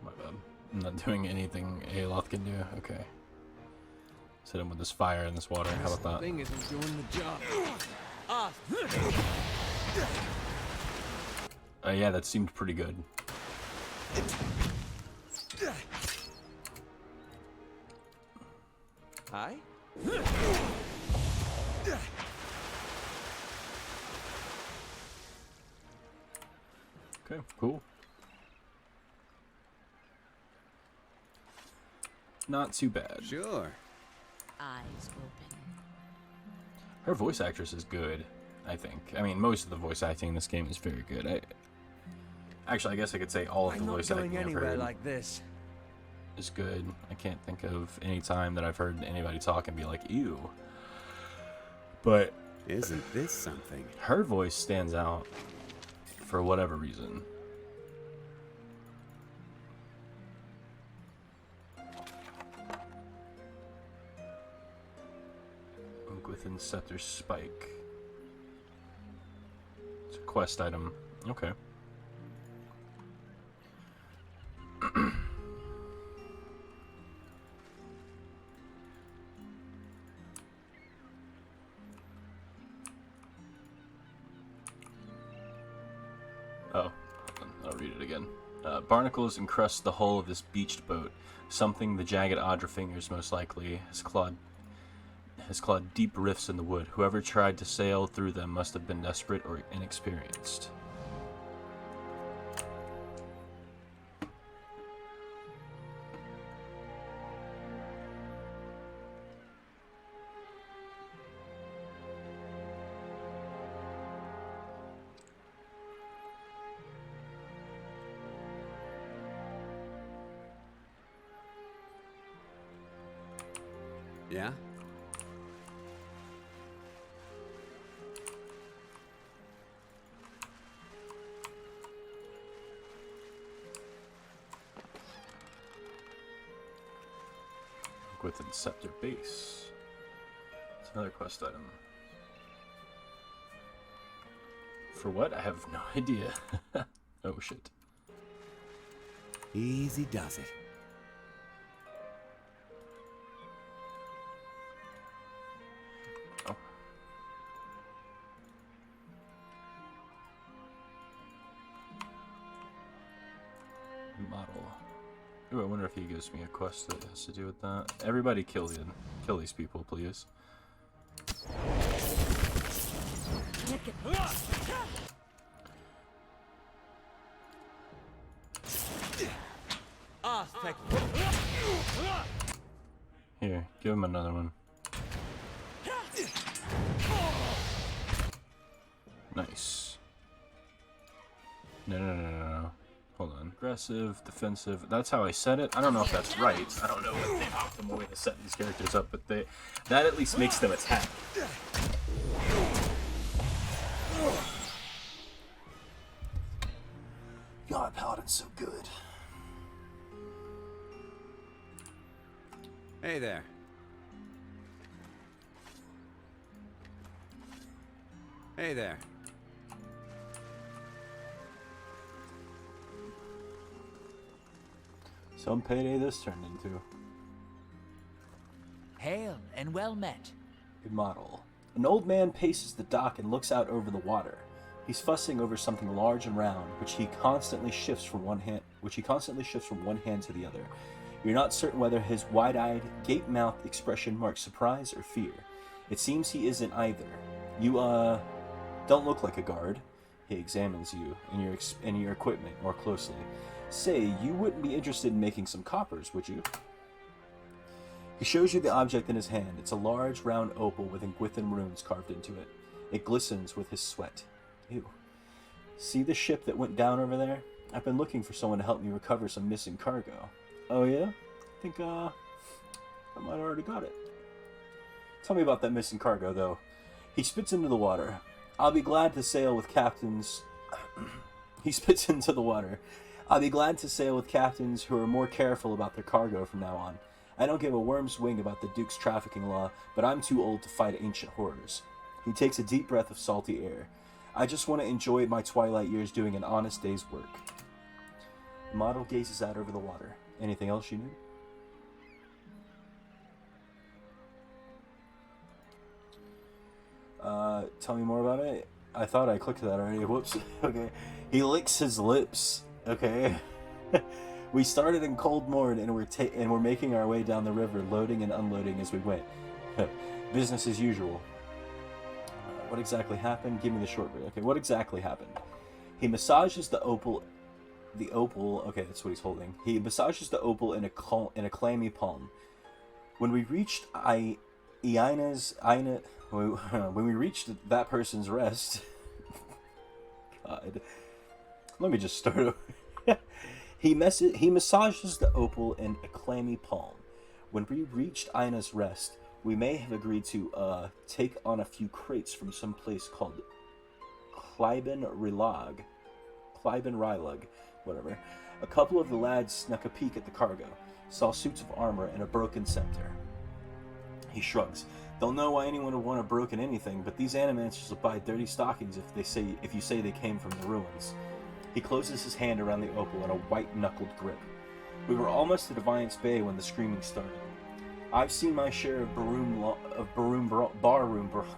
Speaker 1: My bad. I'm not doing anything Aloth can do. Okay. Let's hit him with this fire and this water. How about that?
Speaker 2: Thing isn't doing the job.
Speaker 1: Yeah, that seemed pretty good.
Speaker 2: Hi?
Speaker 1: Okay, cool. Not too bad.
Speaker 9: Sure.
Speaker 8: Eyes open.
Speaker 1: Her voice actress is good, I think. I mean, most of the voice acting in this game is very good. Actually, I guess I could say all of the voice acting I've heard
Speaker 2: like this.
Speaker 1: is good. I can't think of any time that I've heard anybody talk and be like, ew. But
Speaker 9: Isn't this something?
Speaker 1: her voice stands out for whatever reason. Within Scepter's Spike. It's a quest item. Okay. Oh, I'll read it again. Barnacles encrust the hull of this beached boat, something the jagged Audra fingers most likely has clawed deep rifts in the wood. Whoever tried to sail through them must have been desperate or inexperienced.
Speaker 9: Yeah?
Speaker 1: Within Scepter Base. It's another quest item. For what? I have no idea. Oh shit.
Speaker 9: Easy does it.
Speaker 1: Oh. Model. Ooh, I wonder if he gives me a quest that has to do with that. Everybody kill these people, please. Here, give him another one. Nice. No. Hold on. Aggressive, defensive. That's how I said it. I don't know if that's right. I don't know what the optimal way to set these characters up, but that at least makes them attack. God, Paladin's so good.
Speaker 9: Hey there. Hey there.
Speaker 1: Some payday this turned into.
Speaker 6: Hail and well met.
Speaker 1: Good model. An old man paces the dock and looks out over the water. He's fussing over something large and round, which he constantly shifts from one hand to the other. You're not certain whether his wide-eyed, gape-mouthed expression marks surprise or fear. It seems he isn't either. You, don't look like a guard. He examines you and your equipment more closely. Say, you wouldn't be interested in making some coppers, would you? He shows you the object in his hand. It's a large, round opal with Engwithan runes carved into it. It glistens with his sweat. Ew. See the ship that went down over there? I've been looking for someone to help me recover some missing cargo. Oh yeah? I think, I might have already got it. Tell me about that missing cargo, though. He spits into the water. I'll be glad to sail with captains... He spits into the water. I'll be glad to sail with captains who are more careful about their cargo from now on. I don't give a worm's wing about the Duke's trafficking law, but I'm too old to fight ancient horrors. He takes a deep breath of salty air. I just want to enjoy my twilight years doing an honest day's work. The model gazes out over the water. Anything else you need? Tell me more about it. I thought I clicked that already. Whoops. Okay. He licks his lips. Okay. We started in Cold Morn and we're making our way down the river, loading and unloading as we went. Business as usual. What exactly happened? Give me the short version. Okay, what exactly happened? He massages the opal. The opal. Okay, that's what he's holding. He massages the opal in a clammy palm. When we reached when we reached that person's rest. God. Let me just start over. He massages the opal in a clammy palm. When we reached Ina's rest, we may have agreed to take on a few crates from some place called Kleiben Rilog, whatever. A couple of the lads snuck a peek at the cargo, saw suits of armor and a broken scepter. He shrugs. Don't know why anyone would want a broken anything, but these animancers will buy dirty stockings if you say they came from the ruins. He closes his hand around the opal in a white-knuckled grip. We were almost at Defiance Bay when the screaming started. I've seen my share of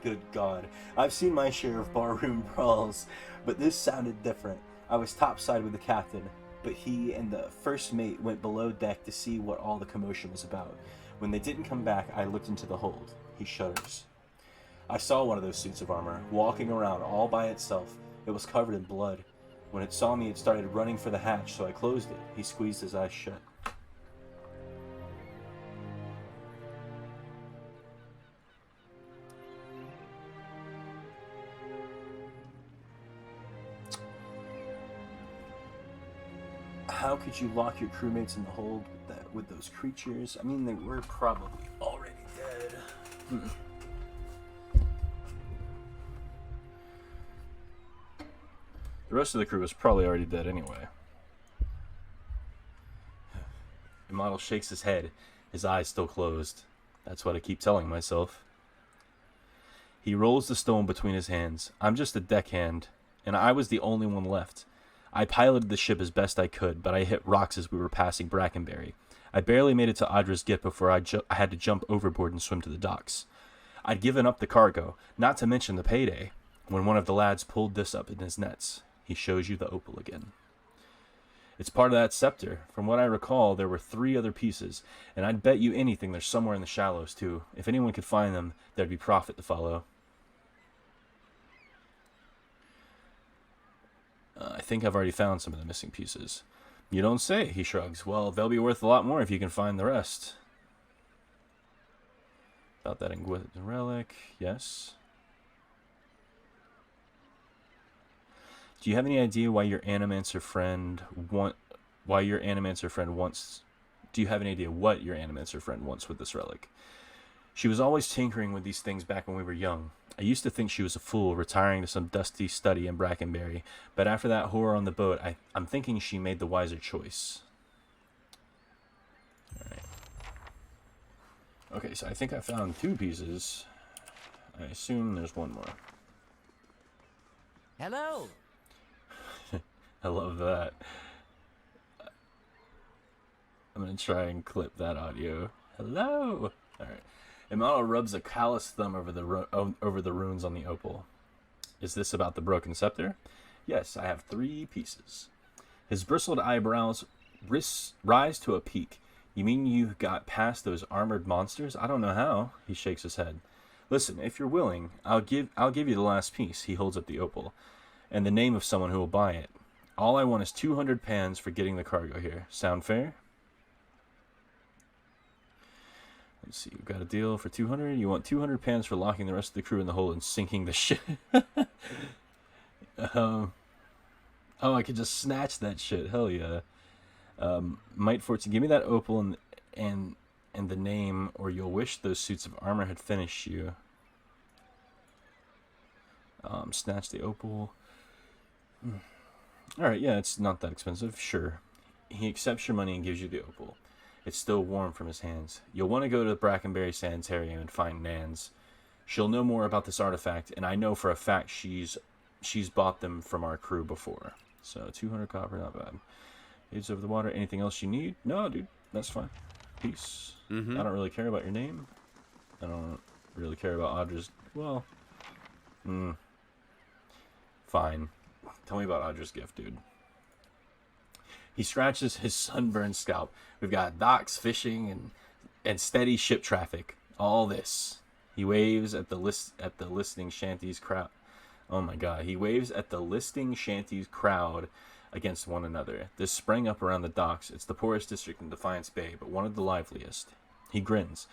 Speaker 1: good God. I've seen my share of barroom brawls, but this sounded different. I was topside with the captain, but he and the first mate went below deck to see what all the commotion was about. When they didn't come back, I looked into the hold. He shudders. I saw one of those suits of armor, walking around all by itself. It was covered in blood. When it saw me, it started running for the hatch, so I closed it. He squeezed his eyes shut. How could you lock your crewmates in the hold with those creatures? I mean, they were probably already dead. The rest of the crew was probably already dead anyway. The model shakes his head, his eyes still closed. That's what I keep telling myself. He rolls the stone between his hands. I'm just a deckhand, and I was the only one left. I piloted the ship as best I could, but I hit rocks as we were passing Brackenbury. I barely made it to Adra's Gip before I had to jump overboard and swim to the docks. I'd given up the cargo, not to mention the payday, when one of the lads pulled this up in his nets. He shows you the opal again. It's part of that scepter. From what I recall, there were 3 other pieces, and I'd bet you anything they're somewhere in the shallows, too. If anyone could find them, there'd be profit to follow. I think I've already found some of the missing pieces. You don't say, he shrugs. Well, they'll be worth a lot more if you can find the rest. About that Inquisitor relic, yes. Do you have any idea why your Animancer friend wants... Do you have any idea what your Animancer friend wants with this relic? She was always tinkering with these things back when we were young. I used to think she was a fool, retiring to some dusty study in Brackenbury, but after that horror on the boat, I'm thinking she made the wiser choice. Alright. Okay, so I think I found 2 pieces. I assume there's one more.
Speaker 6: Hello.
Speaker 1: I love that. I'm gonna try and clip that audio. Hello! Alright. Imano rubs a callous thumb over the runes on the opal. Is this about the broken scepter? Yes, I have 3 pieces. His bristled eyebrows rise to a peak. You mean you got past those armored monsters? I don't know how. He shakes his head. Listen, if you're willing, I'll give you the last piece. He holds up the opal, and the name of someone who will buy it. All I want is 200 pans for getting the cargo here. Sound fair? Let's see, we've got a deal for 200. You want 200 pans for locking the rest of the crew in the hole and sinking the ship. Oh, I could just snatch that shit. Hell yeah. Might Fortune, give me that opal and the name, or you'll wish those suits of armor had finished you. Snatch the opal. Alright, yeah, it's not that expensive, sure. He accepts your money and gives you the opal. It's still warm from his hands. You'll want to go to the Brackenberry Sanitarium and find Nans. She'll know more about this artifact, and I know for a fact she's bought them from our crew before. So 200 copper, not bad. It's over the water. Anything else you need? No, dude, that's fine. Peace. I don't really care about your name. I don't really care about Audra's. Well, fine. Tell me about Audra's gift, dude. He scratches his sunburned scalp. We've got docks, fishing, and steady ship traffic. All this. He waves at the listing shanties crowd. Oh my god. He waves at the listing shanties crowd against one another. This sprang up around the docks. It's the poorest district in Defiance Bay, but one of the liveliest. He grins.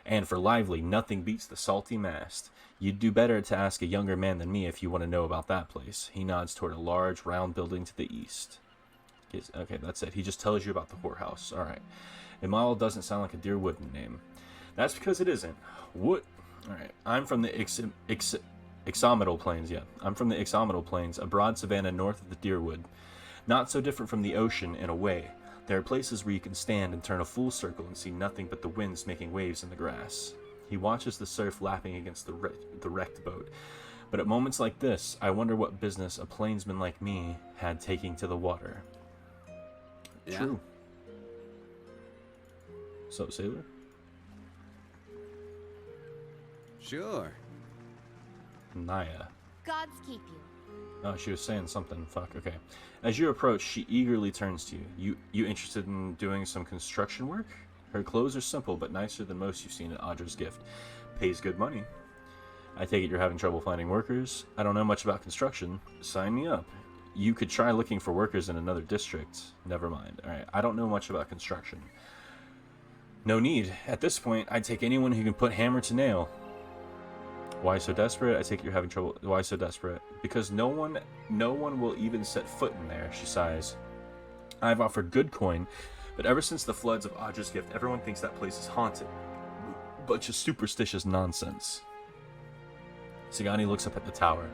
Speaker 1: And for lively, nothing beats the salty mast. You'd do better to ask a younger man than me if you want to know about that place. He nods toward a large, round building to the east. Okay, that's it. He just tells you about the whorehouse. Alright. Imal doesn't sound like a deer wooden name. That's because it isn't. What? Alright. I'm from the Ixomitl Plains, yeah. I'm from the Ixomitl Plains, a broad savanna north of the Deerwood. Not so different from the ocean in a way. There are places where you can stand and turn a full circle and see nothing but the winds making waves in the grass. He watches the surf lapping against the wrecked boat. But at moments like this, I wonder what business a plainsman like me had taking to the water.
Speaker 9: Yeah?
Speaker 1: True. So, sailor?
Speaker 9: Sure.
Speaker 1: Naya.
Speaker 3: Gods keep you.
Speaker 1: Oh, she was saying something. Fuck, okay. As you approach, she eagerly turns to you. You interested in doing some construction work? Her clothes are simple, but nicer than most you've seen at Audra's gift. Pays good money. I take it you're having trouble finding workers? I don't know much about construction. Sign me up. You could try looking for workers in another district. Never mind. Alright, I don't know much about construction. No need. At this point, I'd take anyone who can put hammer to nail. Why so desperate? I take it you're having trouble. Why so desperate? Because no one will even set foot in there, she sighs. I've offered good coin, but ever since the floods of Audra's gift, everyone thinks that place is haunted. Bunch of superstitious nonsense. Sagani looks up at the tower.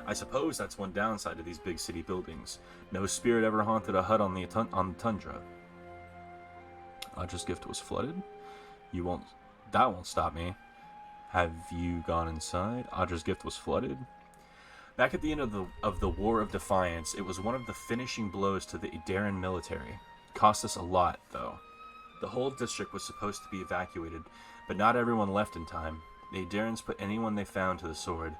Speaker 1: I suppose that's one downside to these big city buildings. No spirit ever haunted a hut on the tundra. Audra's gift was flooded? That won't stop me. Have you gone inside? Audra's gift was flooded? Back at the end of the War of Defiance, it was one of the finishing blows to the Idaran military. Cost us a lot, though. The whole district was supposed to be evacuated, but not everyone left in time. The Idarans put anyone they found to the sword.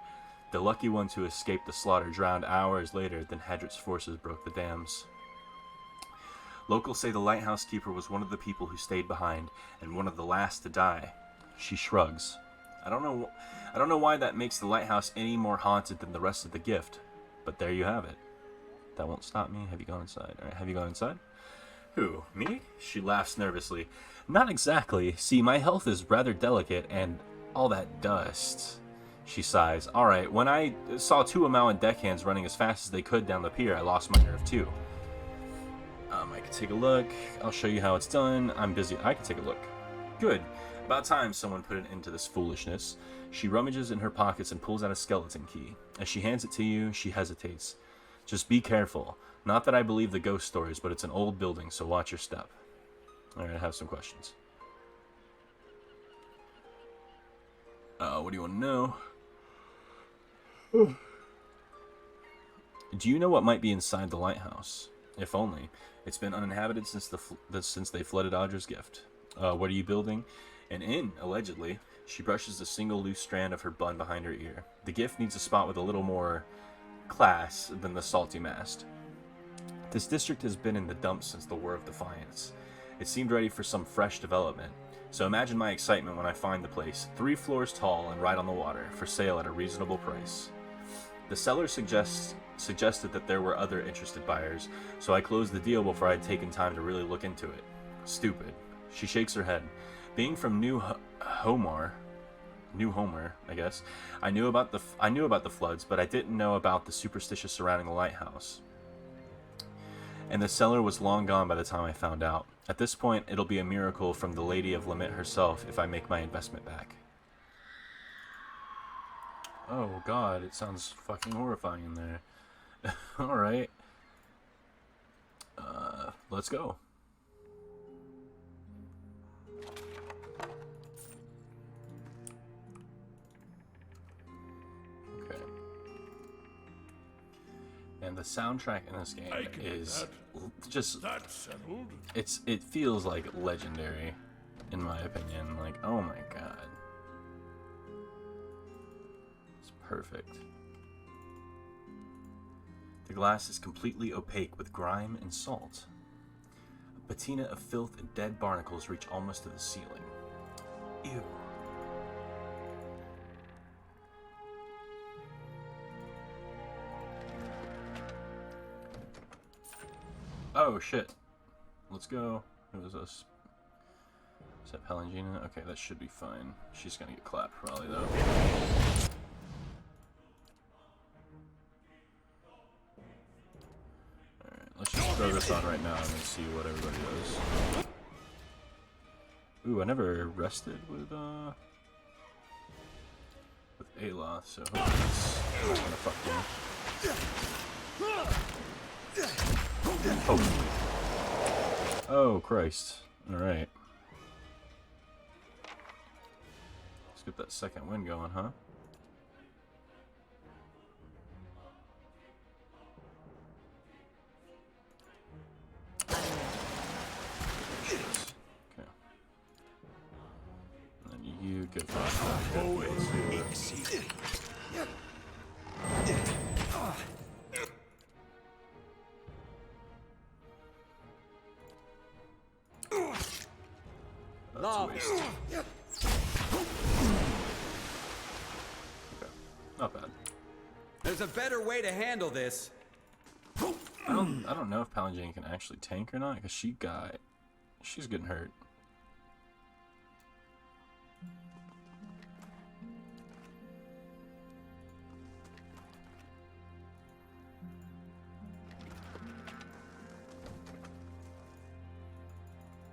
Speaker 1: The lucky ones who escaped the slaughter drowned hours later than Hadrit's forces broke the dams. Locals say the lighthouse keeper was one of the people who stayed behind, and one of the last to die. She shrugs. I don't know why that makes the lighthouse any more haunted than the rest of the gift, but there you have it. That won't stop me. Have you gone inside? All right, have you gone inside? Who, me? She laughs nervously. Not exactly. See, my health is rather delicate, and all that dust. She sighs. Alright, when I saw two Amauan deckhands running as fast as they could down the pier, I lost my nerve too. I can take a look. I'll show you how it's done. I'm busy. I can take a look. Good. About time someone put an end to this foolishness. She rummages in her pockets and pulls out a skeleton key. As she hands it to you, she hesitates. Just be careful. Not that I believe the ghost stories, but it's an old building, so watch your step. Alright, I have some questions. What do you want to know? Do you know what might be inside the lighthouse? If only. It's been uninhabited since they flooded Audra's gift. What are you building? An inn, allegedly. She brushes a single loose strand of her bun behind her ear. The gift needs a spot with a little more class than the salty mast. This district has been in the dumps since the War of Defiance. It seemed ready for some fresh development. So imagine my excitement when I find the place, 3 floors tall and right on the water, for sale at a reasonable price. The seller suggested that there were other interested buyers, so I closed the deal before I'd taken time to really look into it. Stupid. She shakes her head. Being from New Homer, I guess, I knew about the floods, but I didn't know about the superstition surrounding the lighthouse. And the seller was long gone by the time I found out. At this point, it'll be a miracle from the Lady of Lament herself if I make my investment back. Oh god, it sounds fucking horrifying in there. Alright. Let's go. Okay. And the soundtrack in this game is just it feels like legendary in my opinion. Like, oh my god. It's perfect. The glass is completely opaque with grime and salt. A patina of filth and dead barnacles reach almost to the ceiling. Ew. Oh shit. Let's go. It was us. Is that Palangina? Okay, that should be fine. She's gonna get clapped probably though. Let's just throw this on right now and then see what everybody does. Ooh, I never rested with Aloth, so hopefully it's not gonna fuck me. Oh. Oh, Christ. Alright. Let's get that second wind going, huh? You get not bad.
Speaker 9: There's a better way to handle this.
Speaker 1: I don't know if Palangina can actually tank or not, because she's getting hurt.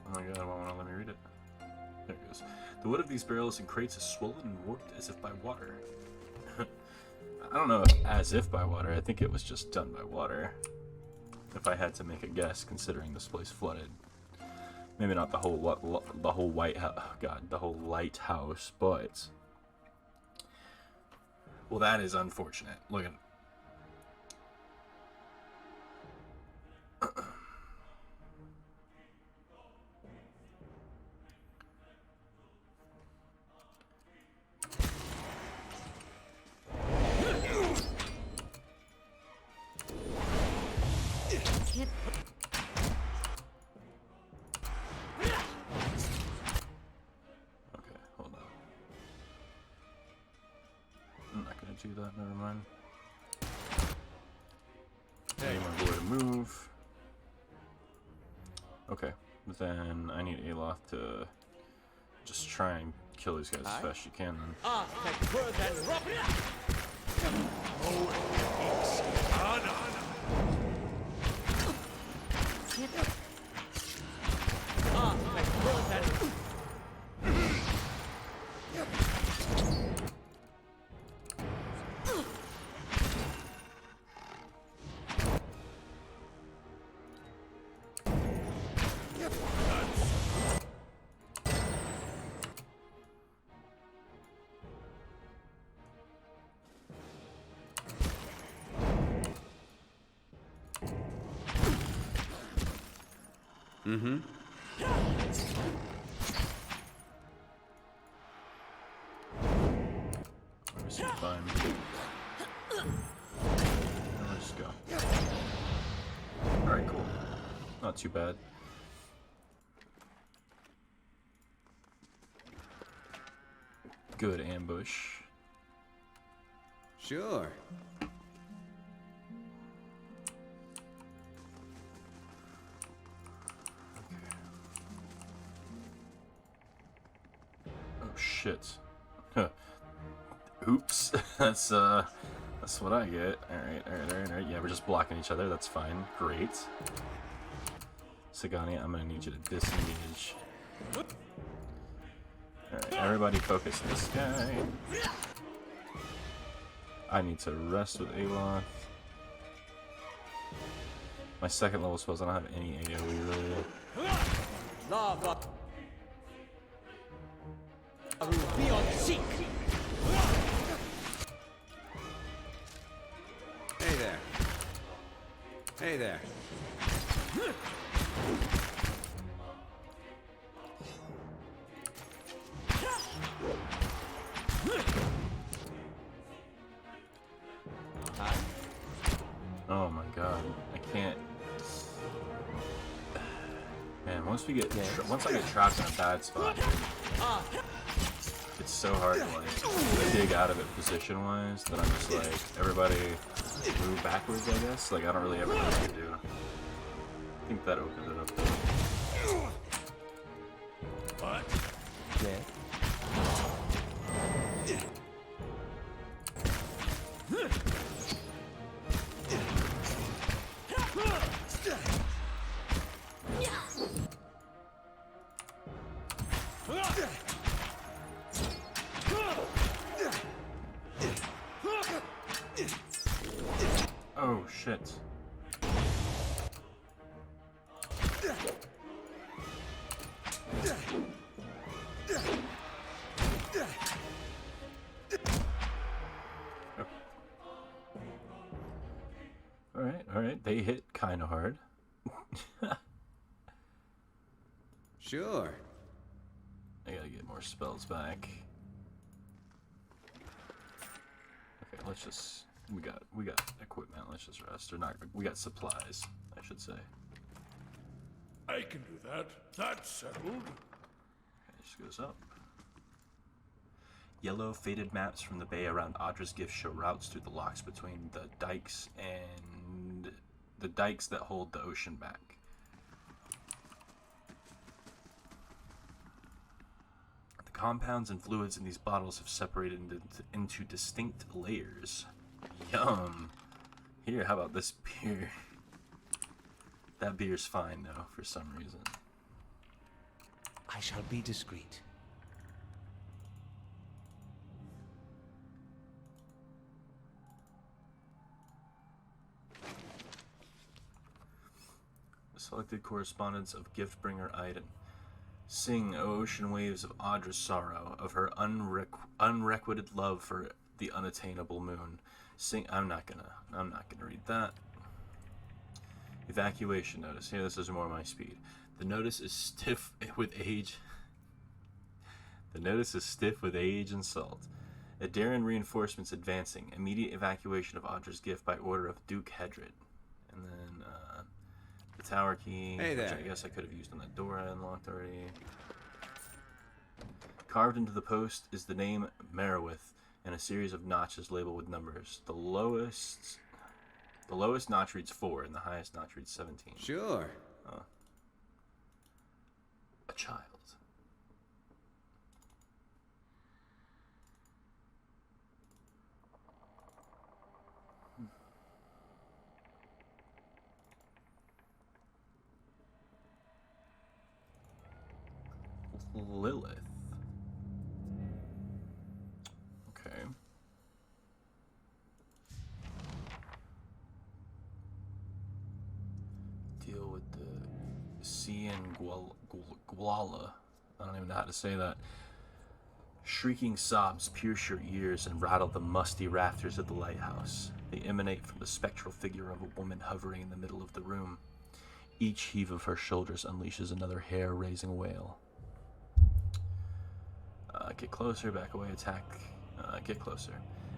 Speaker 1: Oh my god, I won't let me read it. There it goes. The wood of these barrels and crates is swollen and warped as if by water. I don't know if as if by water, I think it was just done by water. If I had to make a guess, considering this place flooded. Maybe not the whole the whole lighthouse, but well, that is unfortunate. Look at do that, never mind. Hey, my boy to move. Okay, but then I need Aloth to just try and kill these guys as fast as you can
Speaker 9: Mm-hmm.
Speaker 1: Let's fine. Let's go. Alright, cool. Not too bad. Good ambush.
Speaker 9: Sure.
Speaker 1: Shit. Oops. That's what I get. Alright. Yeah, we're just blocking each other. That's fine. Great. Sagani, I'm gonna need you to disengage. Alright, everybody focus on this guy. I need to rest with Aloth. My second level spells, I don't have any AoE really.
Speaker 9: Lava.
Speaker 6: Beyond seek.
Speaker 9: Hey there. Hey there.
Speaker 1: Oh my god, I can't. Man, once I get trapped in a bad spot, it's so hard to like dig out of it position-wise that I'm just like, everybody move backwards, I guess. Like I don't really ever know what to do. I think that opened it up.
Speaker 2: What?
Speaker 1: Oh shit. Alright, they hit kinda hard.
Speaker 9: Sure.
Speaker 1: I gotta get more spells back. Okay, let's just we got equipment, let's just rest. Or not, we got supplies, I should say.
Speaker 4: I can do that. That's settled.
Speaker 1: Okay, it just goes up. Yellow faded maps from the bay around Audra's Gift show routes through the locks between the dikes and the dikes that hold the ocean back. The compounds and fluids in these bottles have separated into distinct layers. Yum! Here, how about this beer? That beer's fine though, for some reason.
Speaker 6: I shall be discreet.
Speaker 1: Selected correspondence of Giftbringer Aiden. Sing, O ocean waves of Audra's sorrow, of her unrequited love for the unattainable moon. Sing. I'm not gonna read that. Evacuation notice. Here, this is more my speed. The notice is stiff with age. The notice is stiff with age and salt. Adaran reinforcements advancing. Immediate evacuation of Audra's Gift by order of Duke Hedred. And then the tower key,
Speaker 9: Hey
Speaker 1: which
Speaker 9: there.
Speaker 1: I guess I could have used on that door I unlocked already. Carved into the post is the name Merowith and a series of notches labeled with numbers. The lowest notch reads 4 and the highest notch reads 17.
Speaker 9: Sure.
Speaker 1: A child. Lilith. Okay. Deal with the Cian Guala. I don't even know how to say that. Shrieking sobs pierce your ears and rattle the musty rafters of the lighthouse. They emanate from the spectral figure of a woman hovering in the middle of the room. Each heave of her shoulders unleashes another hair-raising wail. Get closer, back away, attack. Get closer.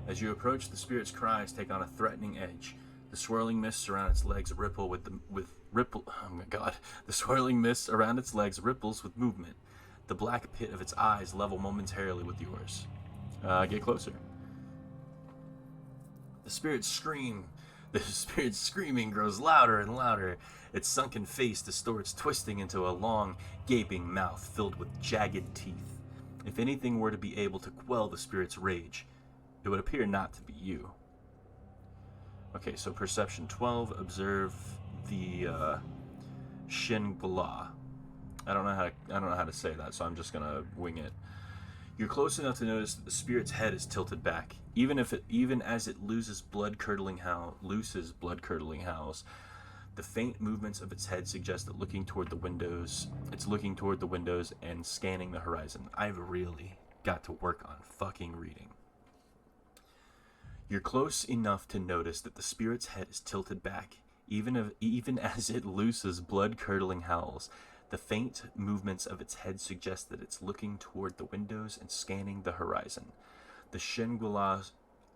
Speaker 1: As you approach, the spirit's cries take on a threatening edge. The swirling mists around its legs ripple oh my god. The swirling mist around its legs ripples with movement. The black pit of its eyes level momentarily with yours. Get closer. The spirit's screaming grows louder and louder. Its sunken face distorts, twisting into a long, gaping mouth filled with jagged teeth. If anything were to be able to quell the spirit's rage, it would appear not to be you. Okay, so perception 12, observe the Shingla. I don't know how to say that, so I'm just gonna wing it. You're close enough to notice that the spirit's head is tilted back, even as it looses blood-curdling howls. The faint movements of its head suggest that looking toward the windows, it's looking toward the windows and scanning the horizon. I've really got to work on fucking reading. You're close enough to notice that the spirit's head is tilted back, even as it looses blood-curdling howls. The faint movements of its head suggest that it's looking toward the windows and scanning the horizon. The Shangri-La's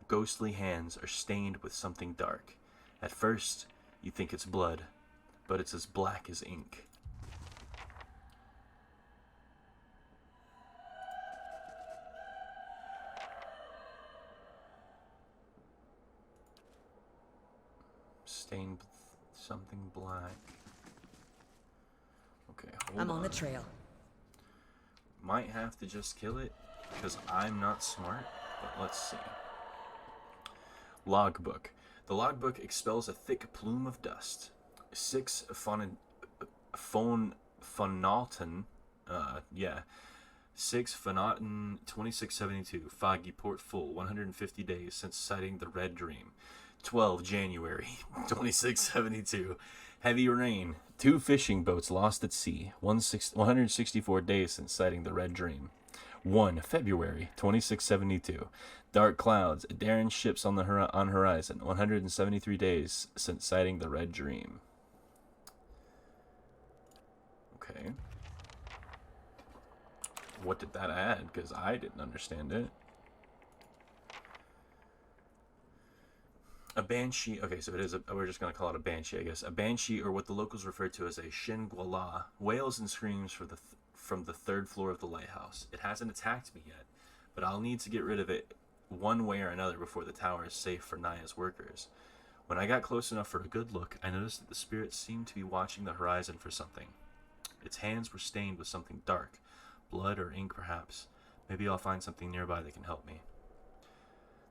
Speaker 1: ghostly hands are stained with something dark. At first, you think it's blood, but it's as black as ink. Stained with something black. Okay, hold on.
Speaker 10: I'm on the trail.
Speaker 1: Might have to just kill it, because I'm not smart, but let's see. Logbook. The logbook expels a thick plume of dust. 6 Phonaton, 6 Phonaton 2672, foggy, port full, 150 days since sighting the Red Dream. 12 January 2672, heavy rain, 2 fishing boats lost at sea, 164 days since sighting the Red Dream. 1 February 2672, dark clouds, Darren ships on horizon, 173 days since sighting the Red Dream. Okay. What did that add? Because I didn't understand it. A banshee. Okay, so it is. We're just gonna call it a banshee, I guess. A banshee, or what the locals refer to as a Shangri-La, wails and screams from the 3rd floor of the lighthouse. It hasn't attacked me yet, but I'll need to get rid of it one way or another before the tower is safe for Naya's workers. When I got close enough for a good look, I noticed that the spirit seemed to be watching the horizon for something. Its hands were stained with something dark, blood or ink perhaps. Maybe I'll find something nearby that can help me.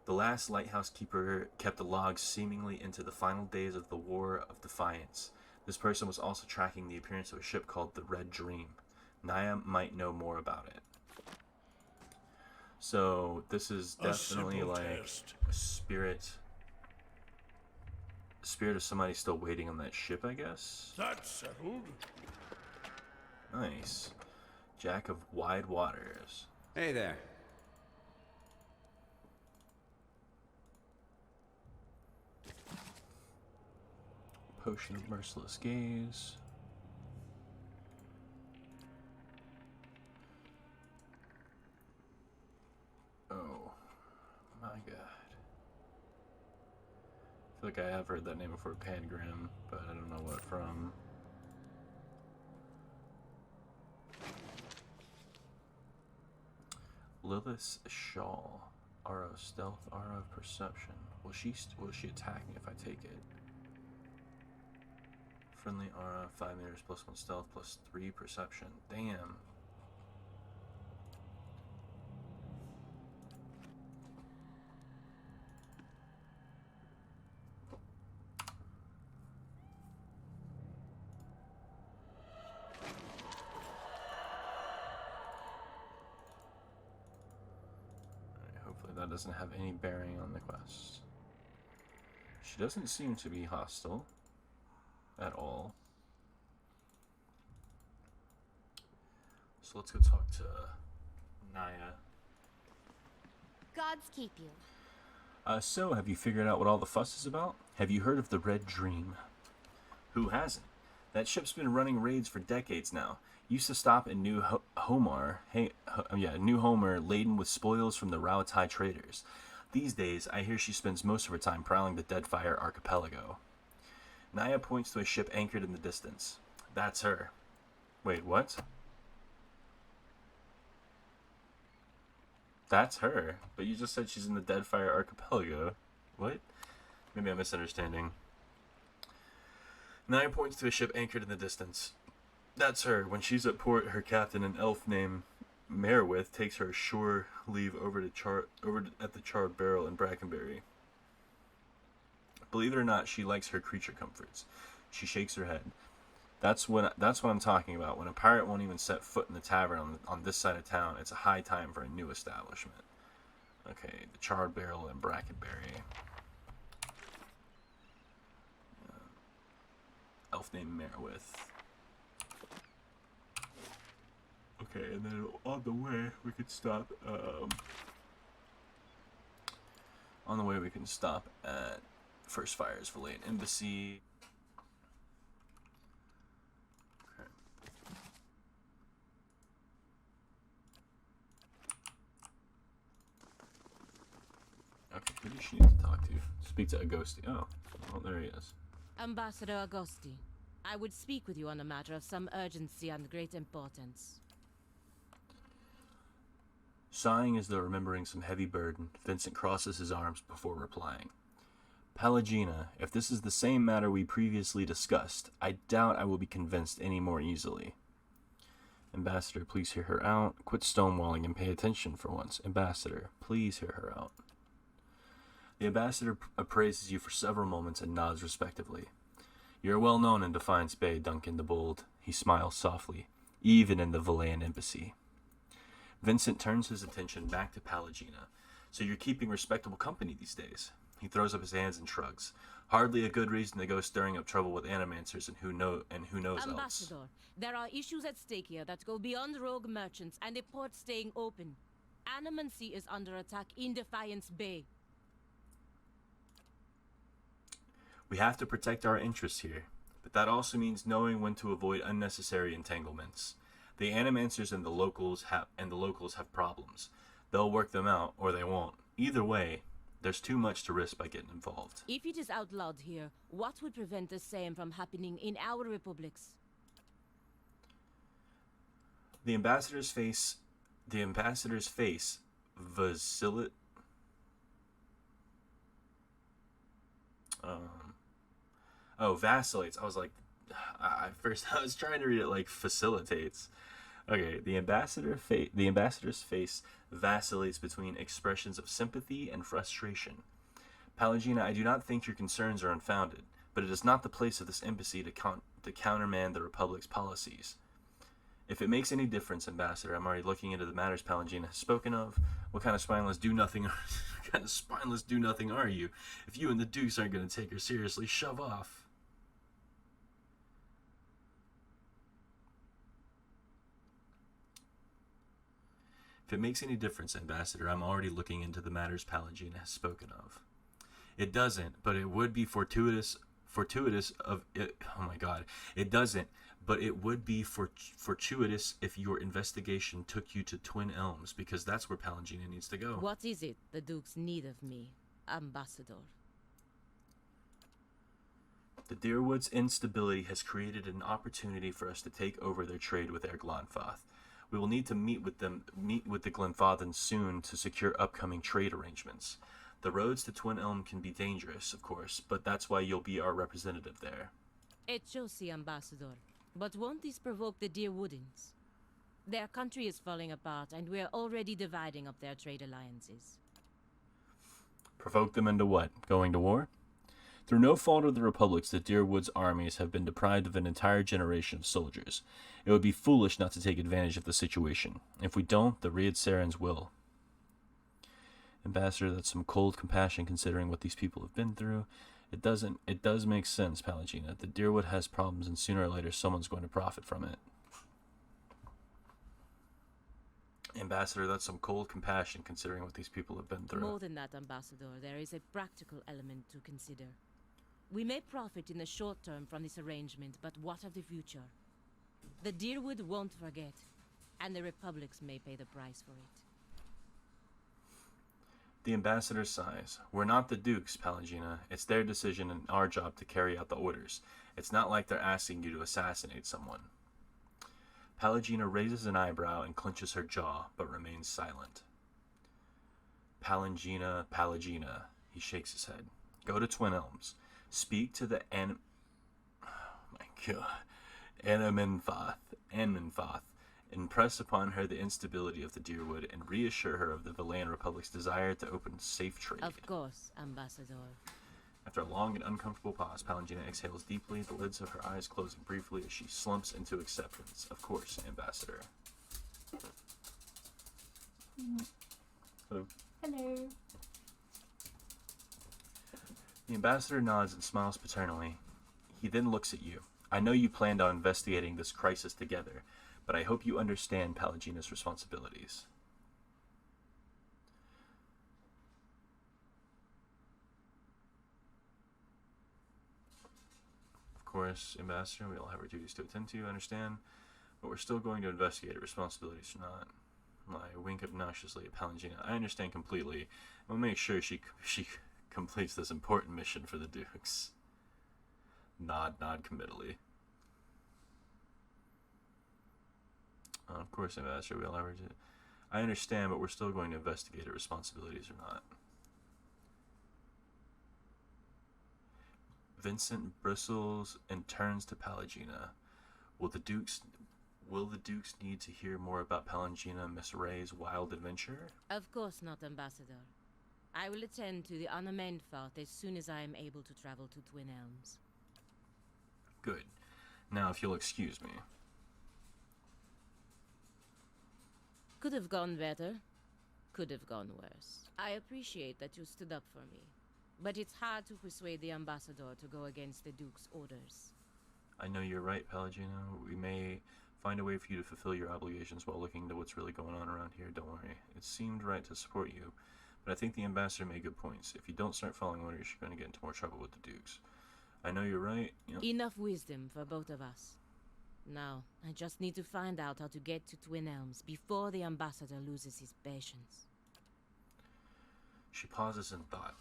Speaker 1: The last lighthouse keeper kept a log seemingly into the final days of the War of Defiance. This person was also tracking the appearance of a ship called the Red Dream. Naya might know more about it. So this is definitely like a spirit of somebody still waiting on that ship, I guess.
Speaker 4: That's settled.
Speaker 1: Nice. Jack of Wide Waters.
Speaker 9: Hey there.
Speaker 1: Potion of Merciless Gaze. Oh my god. I feel like I have heard that name before, Pangrim, but I don't know what from. Lilith's Shawl. Aura of Stealth, Aura of Perception. Will she attack me if I take it? Friendly aura, 5 meters, +1 stealth, +3 perception. Damn. Alright, hopefully that doesn't have any bearing on the quest. She doesn't seem to be hostile at all. So let's go talk to Naya.
Speaker 3: Gods keep you.
Speaker 1: So have you figured out what all the fuss is about? Have you heard of the Red Dream? Who hasn't? That ship's been running raids for decades now. Used to stop in New Homer, laden with spoils from the Rauatai traders. These days, I hear she spends most of her time prowling the Deadfire Archipelago. Naya points to a ship anchored in the distance. That's her. Wait, what? That's her? But you just said she's in the Deadfire Archipelago. What? Maybe I'm misunderstanding. Naya points to a ship anchored in the distance. That's her. When she's at port, her captain, an elf named Merwith, takes her ashore leave over at the Charred Barrel in Brackenbury. Believe it or not, she likes her creature comforts. She shakes her head. That's what I'm talking about. When a pirate won't even set foot in the tavern on this side of town, it's a high time for a new establishment. Okay, the Charred Barrel in Brackenbury. elf named Merowith. Okay, and then on the way we could stop. On the way we can stop at First Fire's Valayne Embassy. Okay. Okay, who does she need to talk to? Speak to Agosti. Oh, there he is.
Speaker 8: Ambassador Agosti, I would speak with you on a matter of some urgency and great importance.
Speaker 1: Sighing as though remembering some heavy burden, Vincent crosses his arms before replying. Pallegina, if this is the same matter we previously discussed, I doubt I will be convinced any more easily. Ambassador, please hear her out. Quit stonewalling and pay attention for once. Ambassador, please hear her out. The ambassador appraises you for several moments and nods respectively. You are well known in Defiance Bay, Duncan the Bold. He smiles softly, even in the Valayne Embassy. Vincent turns his attention back to Pallegina. So you're keeping respectable company these days. He throws up his hands and shrugs. Hardly a good reason to go stirring up trouble with animancers and who knows else.
Speaker 8: Ambassador, there are issues at stake here that go beyond rogue merchants and a port staying open. Animancy is under attack in Defiance Bay.
Speaker 1: We have to protect our interests here, but that also means knowing when to avoid unnecessary entanglements. The Animancers and the locals have problems. They'll work them out, or they won't. Either way, there's too much to risk by getting involved.
Speaker 8: If it is outlawed here, what would prevent the same from happening in our republics?
Speaker 1: The ambassador's face vacillates. I was like, I was trying to read it like facilitates. Okay, the ambassador's face vacillates between expressions of sympathy and frustration. Pallegina, I do not think your concerns are unfounded, but it is not the place of this embassy to countermand the Republic's policies. If it makes any difference, Ambassador, I'm already looking into the matters Pallegina has spoken of. What kind of spineless do-nothing are you? If you and the Dukes aren't going to take her seriously, shove off. If it makes any difference, Ambassador, I'm already looking into the matters Pallegina has spoken of. It doesn't, but it would be fortuitous of it. Oh my God. It doesn't, but it would be fortuitous if your investigation took you to Twin Elms, because that's where Pallegina needs to go.
Speaker 8: What is it the Dukes need of me, Ambassador?
Speaker 1: The Deerwood's instability has created an opportunity for us to take over their trade with Air Glanfath. We will need to meet with the Glenfathans soon to secure upcoming trade arrangements. The roads to Twin Elm can be dangerous, of course, but that's why you'll be our representative there.
Speaker 8: It shall see, Ambassador. But won't this provoke the Deerwoodins? Their country is falling apart, and we are already dividing up their trade alliances.
Speaker 1: Provoke them into what? Going to war? Through no fault of the Republic's, the Deerwood's armies have been deprived of an entire generation of soldiers. It would be foolish not to take advantage of the situation. If we don't, the Riad Sarans will. Ambassador, that's some cold compassion considering what these people have been through. It does make sense, Pallegina. The Deerwood has problems, and sooner or later someone's going to profit from it. Ambassador, that's some cold compassion considering what these people have been through.
Speaker 8: More than that, Ambassador, there is a practical element to consider. We may profit in the short term from this arrangement, but what of the future? The Deerwood won't forget, and the Republics may pay the price for it.
Speaker 1: The ambassador sighs. We're not the Dukes, Pallegina. It's their decision and our job to carry out the orders. It's not like they're asking you to assassinate someone. Pallegina raises an eyebrow and clenches her jaw, but remains silent. Pallegina, he shakes his head. Go to Twin Elms. Speak to the Anamenfoth. Impress upon her the instability of the Deerwood and reassure her of the Valayne Republic's desire to open safe trade.
Speaker 8: Of course, Ambassador.
Speaker 1: After a long and uncomfortable pause, Pallegina exhales deeply, the lids of her eyes closing briefly as she slumps into acceptance. Of course, Ambassador. Hello.
Speaker 3: Hello.
Speaker 1: The ambassador nods and smiles paternally. He then looks at you. I know you planned on investigating this crisis together, but I hope you understand Palagina's responsibilities. Of course, Ambassador, we all have our duties to attend to, understand, but we're still going to investigate her responsibilities or not. I wink obnoxiously at Palangina. I understand completely. We'll make sure she completes this important mission for the Dukes. Nod committally. Of course, Ambassador, we all have our duties. I understand, but we're still going to investigate her responsibilities or not. Vincent bristles and turns to Palangina. Will the Dukes need to hear more about Palangina and Miss Ray's wild adventure?
Speaker 8: Of course not, Ambassador. I will attend to the unamend fort as soon as I am able to travel to Twin Elms.
Speaker 1: Good. Now, if you'll excuse me.
Speaker 8: Could have gone better. Could have gone worse. I appreciate that you stood up for me. But it's hard to persuade the Ambassador to go against the Duke's orders.
Speaker 1: I know you're right, Palagino. We may find a way for you to fulfill your obligations while looking into what's really going on around here. Don't worry. It seemed right to support you, but I think the Ambassador made good points. If you don't start following orders, you're going to get into more trouble with the Dukes. I know you're right.
Speaker 8: Enough wisdom for both of us. Now, I just need to find out how to get to Twin Elms before the Ambassador loses his patience.
Speaker 1: She pauses in thought.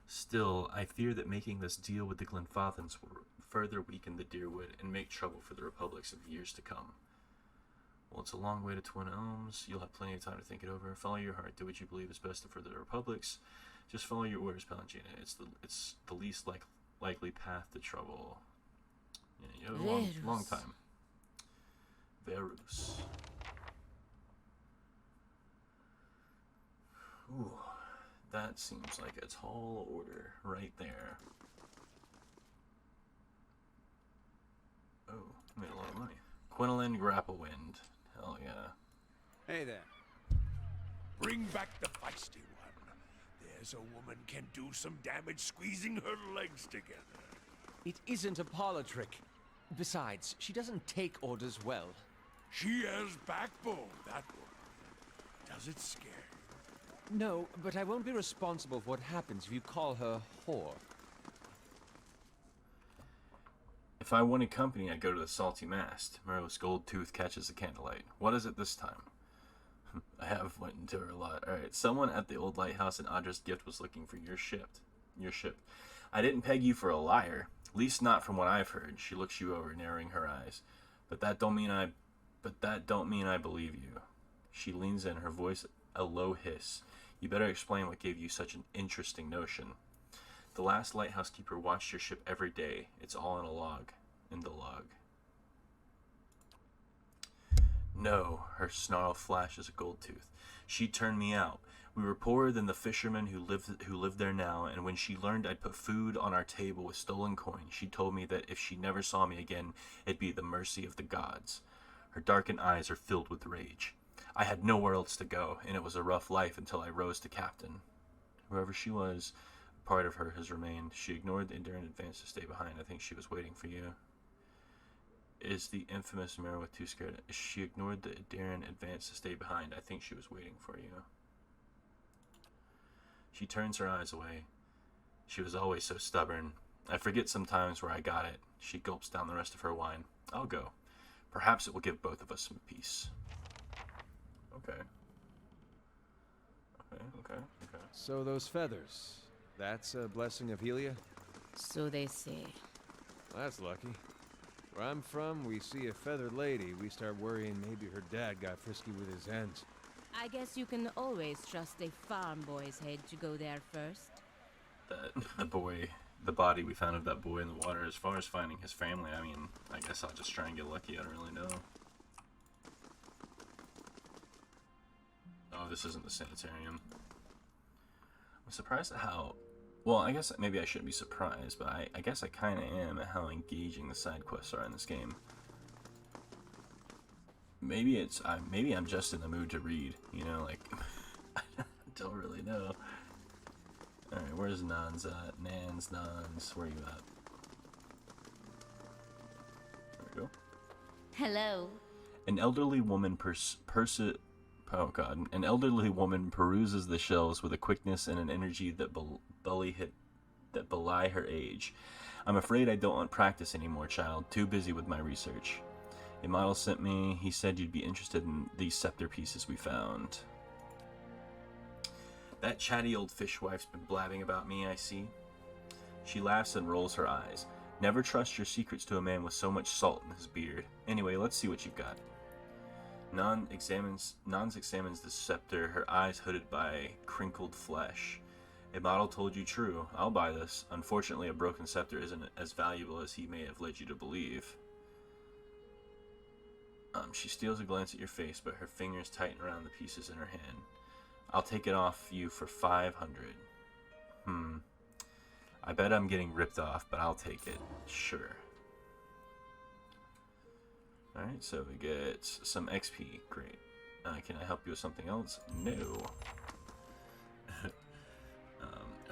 Speaker 1: Still, I fear that making this deal with the Glenfathans will further weaken the Deerwood and make trouble for the Republics of years to come. Well, it's a long way to Twin Elms. You'll have plenty of time to think it over. Follow your heart. Do what you believe is best for the Republics. Just follow your orders, Palangina. It's the least likely path to trouble. Yeah, you have a long time. Verus. Ooh. That seems like a tall order right there. Oh, made a lot of money. Quinlan Grapplewind. Hell yeah.
Speaker 9: Hey there.
Speaker 4: Bring back the feisty one. There's a woman can do some damage squeezing her legs together.
Speaker 6: It isn't a parlor trick. Besides, she doesn't take orders well.
Speaker 4: She has backbone, that woman. Does it scare you?
Speaker 6: No, but I won't be responsible for what happens if you call her whore.
Speaker 1: If I wanted company, I'd go to the Salty Mast. Meryl's gold tooth catches the candlelight. What is it this time? I have went into her a lot. Alright, someone at the old lighthouse in Audra's gift was looking for your ship. I didn't peg you for a liar. At least not from what I've heard. She looks you over, narrowing her eyes. But that don't mean I believe you. She leans in, her voice a low hiss. You better explain what gave you such an interesting notion. The last lighthouse keeper watched your ship every day. It's all in the log. No, her snarl flashes a gold tooth. She turned me out. We were poorer than the fishermen who live there now, and when she learned I'd put food on our table with stolen coin, she told me that if she never saw me again, it'd be the mercy of the gods. Her darkened eyes are filled with rage. I had nowhere else to go, and it was a rough life until I rose to captain. Whoever she was, a part of her has remained. She ignored the Enduring advance to stay behind. I think she was waiting for you. Is the infamous Merylwith too scared? She ignored the Enduring advance to stay behind. I think she was waiting for you. She turns her eyes away. She was always so stubborn. I forget sometimes where I got it. She gulps down the rest of her wine. I'll go. Perhaps it will give both of us some peace. Okay.
Speaker 2: So those feathers, that's a blessing of Helia?
Speaker 8: So they say.
Speaker 2: That's lucky. Where I'm from, we see a feathered lady, we start worrying maybe her dad got frisky with his ends.
Speaker 8: I guess you can always trust a farm boy's head to go there first.
Speaker 1: The body we found of that boy in the water, as far as finding his family, I mean, I guess I'll just try and get lucky, I don't really know. Oh, this isn't the sanitarium. I'm surprised at how... Well, I guess maybe I shouldn't be surprised, but I guess I kind of am at how engaging the side quests are in this game. Maybe I'm just in the mood to read, you know, like... I don't really know. Alright, where's Nans at? Nans, where are you at?
Speaker 3: Hello.
Speaker 1: An elderly woman an elderly woman peruses the shelves with a quickness and an energy that belie her age. I'm afraid I don't want practice anymore, child. Too busy with my research. A model sent me. He said you'd be interested in these scepter pieces we found. That chatty old fishwife's been blabbing about me, I see. She laughs and rolls her eyes. Never trust your secrets to a man with so much salt in his beard. Anyway, let's see what you've got. Nons examines the scepter, her eyes hooded by crinkled flesh. A model told you true. I'll buy this. Unfortunately, a broken scepter isn't as valuable as he may have led you to believe. She steals a glance at your face, but her fingers tighten around the pieces in her hand. I'll take it off you for 500. I bet I'm getting ripped off, but I'll take it. Sure. Alright, so we get some XP. Great. Can I help you with something else? No.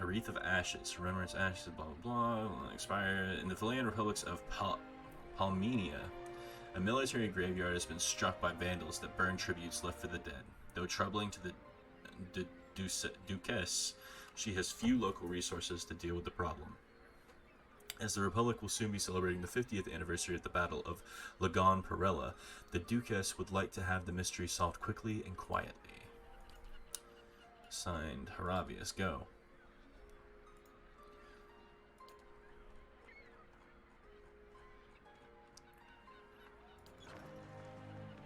Speaker 1: A wreath of ashes. Remembrance ashes, blah blah blah. Will expire. In the Valyrian republics of Palmenia, a military graveyard has been struck by vandals that burn tributes left for the dead. Though troubling to the Duchess, she has few local resources to deal with the problem. As the Republic will soon be celebrating the 50th anniversary of the Battle of Lagon Perella, the Duchess would like to have the mystery solved quickly and quietly. Signed, Haravius, go.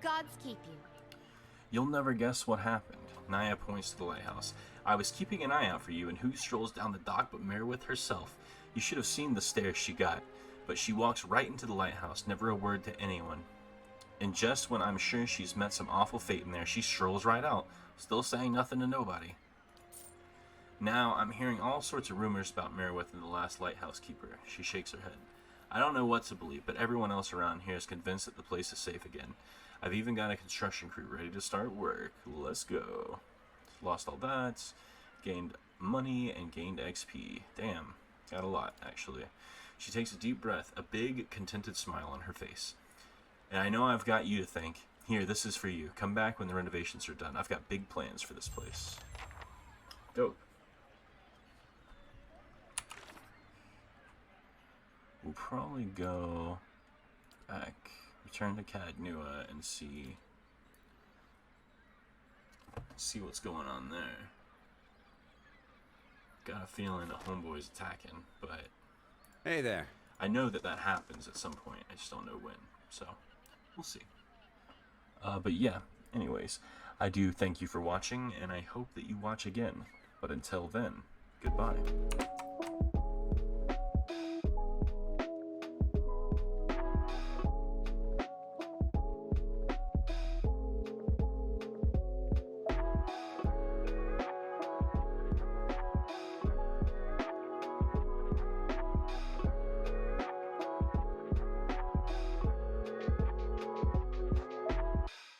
Speaker 3: Gods keep you.
Speaker 1: You'll never guess what happened. Naya points to the lighthouse. I was keeping an eye out for you, and who strolls down the dock but Merrywyth herself? You should have seen the stares she got. But she walks right into the lighthouse, never a word to anyone. And just when I'm sure she's met some awful fate in there, she strolls right out, still saying nothing to nobody. Now, I'm hearing all sorts of rumors about Merrywyth and the last lighthouse keeper. She shakes her head. I don't know what to believe, but everyone else around here is convinced that the place is safe again. I've even got a construction crew ready to start work. Let's go. Lost all that. Gained money and gained XP. Damn. Got a lot, actually. She takes a deep breath, a big, contented smile on her face. And I know I've got you to thank. Here, this is for you. Come back when the renovations are done. I've got big plans for this place. Dope. We'll probably go back, return to Cagnua, and see what's going on there. Got a feeling the homeboy's attacking, but
Speaker 9: Hey there.
Speaker 1: I know that happens at some point. I just don't know when. So, we'll see. But yeah, anyways, I do thank you for watching, and I hope that you watch again. But until then, goodbye.